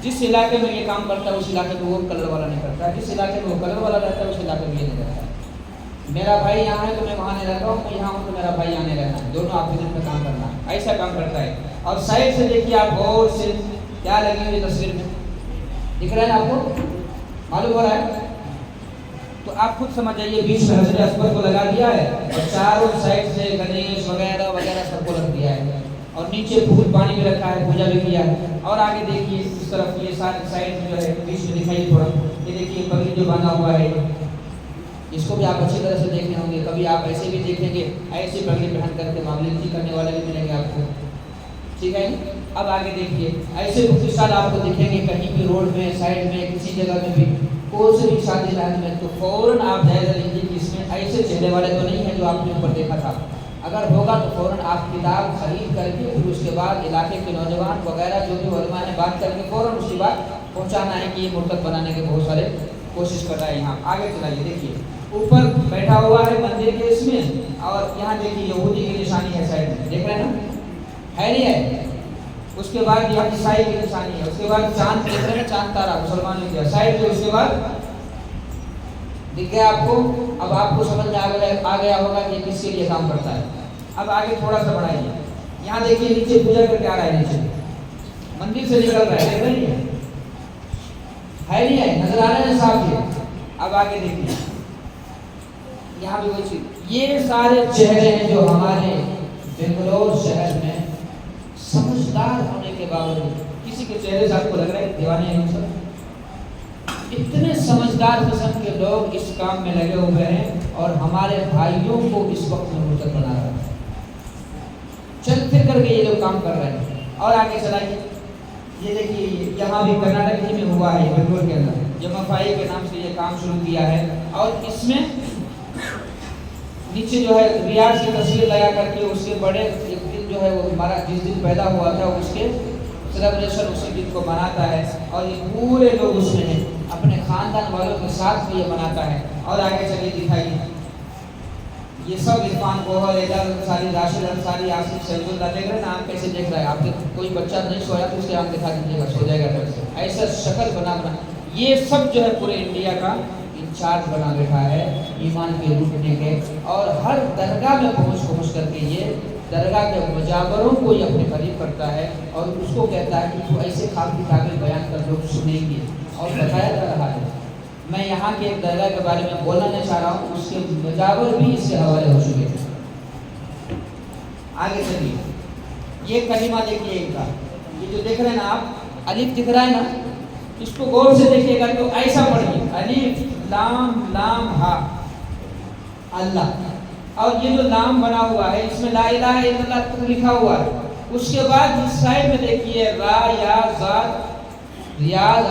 جس علاقے میں یہ کام کرتا ہے اس علاقے میں وہ کلر والا نہیں کرتا, جس علاقے میں وہ کلر والا رہتا ہے اس علاقے میں یہ نہیں رہتا. میرا بھائی یہاں ہے تو میں وہاں نہیں رہتا ہوں, میں یہاں ہوں تو میرا بھائی یہاں نہیں رہتا. دونوں آپوزٹ میں کام کرنا, ایسا کام کرتا ہے. اور سائڈ سے دیکھیے آپ غور سے, کیا لگی ہوئی تصویر میں دکھ رہا ہے آپ کو, معلوم ہو رہا ہے؟ تو آپ خود سمجھ جائیے بیچ میں حضرت اکبر کو لگا دیا ہے اور چاروں سائڈ سے گنیش وغیرہ وغیرہ سب کو رکھ دیا ہے, اور نیچے پھول پانی بھی رکھا ہے, پوجا بھی کیا ہے. اور آگے دیکھیے اس طرف یہ سارے سائڈ جو ہے بیچ میں دکھائیے تھوڑا, یہ دیکھیے پگڑی جو باندھا ہوا ہے, اس کو بھی آپ اچھی طرح سے دیکھنے ہوں گے. کبھی آپ ایسے بھی دیکھیں گے, ایسے پگڑی پہن کر کے معاملے کرنے والے بھی ملیں گے آپ کو, ٹھیک ہے. اب آگے دیکھیے ایسے بہت سال آپ کو دکھیں گے کہیں بھی روڈ میں, سائڈ میں, کسی جگہ میں بھی, کوئی سے بھی شادی رات میں, تو فوراً آپ جائزہ لیجیے کہ اس میں ایسے چہرے والے تو نہیں ہیں جو آپ نے اوپر دیکھا تھا. اگر ہوگا تو فوراً آپ کتاب خرید کر کے پھر اس کے بعد علاقے کے نوجوان وغیرہ جو بھی علماء نے بات کر کے فوراً اس کی بات پہنچانا ہے کہ یہ مرتد بنانے کے بہت سارے کوشش کر رہا ہے. یہاں آگے چلائیے, دیکھیے اوپر بیٹھا ہوا ہے مندر کے اس میں, اور یہاں دیکھیے یہودی کی نشانی ہے سائڈ میں, دیکھ رہے ہیں نا, ہے نہیں ہے. اس کے بعد یہاں عیسائی کی نشانی ہے. اس کے بعد چاند دیکھ رہے ہیں, چاند تارا مسلمان نے کیا سائڈ پہ. اس کے بعد دکھ گیا آپ کو. اب آپ کو سمجھ میں آ گیا ہوگا کہ کس کے لیے کام کرتا ہے. اب آگے تھوڑا سا بڑھائیے, یہاں دیکھیے نیچے پوجا کر کے آ رہا ہے, نیچے مندر سے نکل رہا ہے, دیکھ رہے ہیں, ہے نہیں ہے, نظر آ رہے ہیں صاحب یہ. اب آگے دیکھیے یہاں بھی وہی چیز. یہ سارے چہرے ہیں جو ہمارے بنگلور شہر میں سمجھدار ہونے کے کے باوجود کسی کے چہرے سے آپ کو لگ رہا ہے دیوانے ہیں سب؟ اتنے سمجھدار قسم کے لوگ اس کام میں لگے ہوئے ہیں اور ہمارے بھائیوں کو اس وقت میں مرتد بنا رہے ہیں، چل پھر کر کے یہ لوگ کام کر رہے ہیں۔ اور آگے چلائیے، یہ دیکھیے یہاں بھی کرناٹک ہی میں ہوا ہے، بنگلور کے اندر جمعفائی کے نام سے یہ کام شروع کیا ہے، اور اس میں نیچے جو ہے ریاض کی تصویر لگا کر کے اس کے بڑے ایک دن جو ہے وہ ہمارا جس دن پیدا ہوا تھا اس کے سیلیبریشن اسی دن کو مناتا ہے، اور یہ پورے لوگ اس میں ہیں، اپنے خاندان والوں کے ساتھ بھی یہ مناتا ہے۔ اور آگے چلیے دکھائیے، یہ سب عرفان گوہر، اعجاز انصاری، راشد انصاری، آصف شہید اللہ، دیکھ رہے ہیں آنکھ کیسے دیکھ رہا ہے؟ آپ کے کوئی بچہ نہیں سویا تو اس کے آنکھ دکھا دیجیے گا، سو جائے گا ڈر سے، ایسا شکل بنا یہ سب جو ہے پورے انڈیا کا انچارج بنا بیٹھا ہے ایمان کے لوٹنے کے، اور ہر درگاہ میں پہنچ کر کے یہ درگاہ کے مجاوروں کو یہ اپنے قریب کرتا ہے، اور اس کو کہتا ہے کہ تو ایسے خواب کتابیں بیان کر لوگ سنیں گے، اور بتایا جا رہا ہے۔ میں یہاں کے ایک درگاہ کے بارے میں بولنا نہیں چاہ رہا ہوں، اس کے مجاور بھی اس سے حوالے ہو چکے ہیں۔ آگے چلیے، یہ کلمہ دیکھیے ان کا، یہ جو دیکھ رہے ہیں نا آپ، الف دکھ رہا ہے نا، اس کو غور سے دیکھیے گا تو ایسا پڑھیے، الف لام لام ہا، اللہ، اور یہ جو لام بنا ہوا ہے اس میں لا الہ الا اللہ لکھا ہوا ہے، اس کے بعد اس سائڈ میں دیکھیے را یا ذات ریاض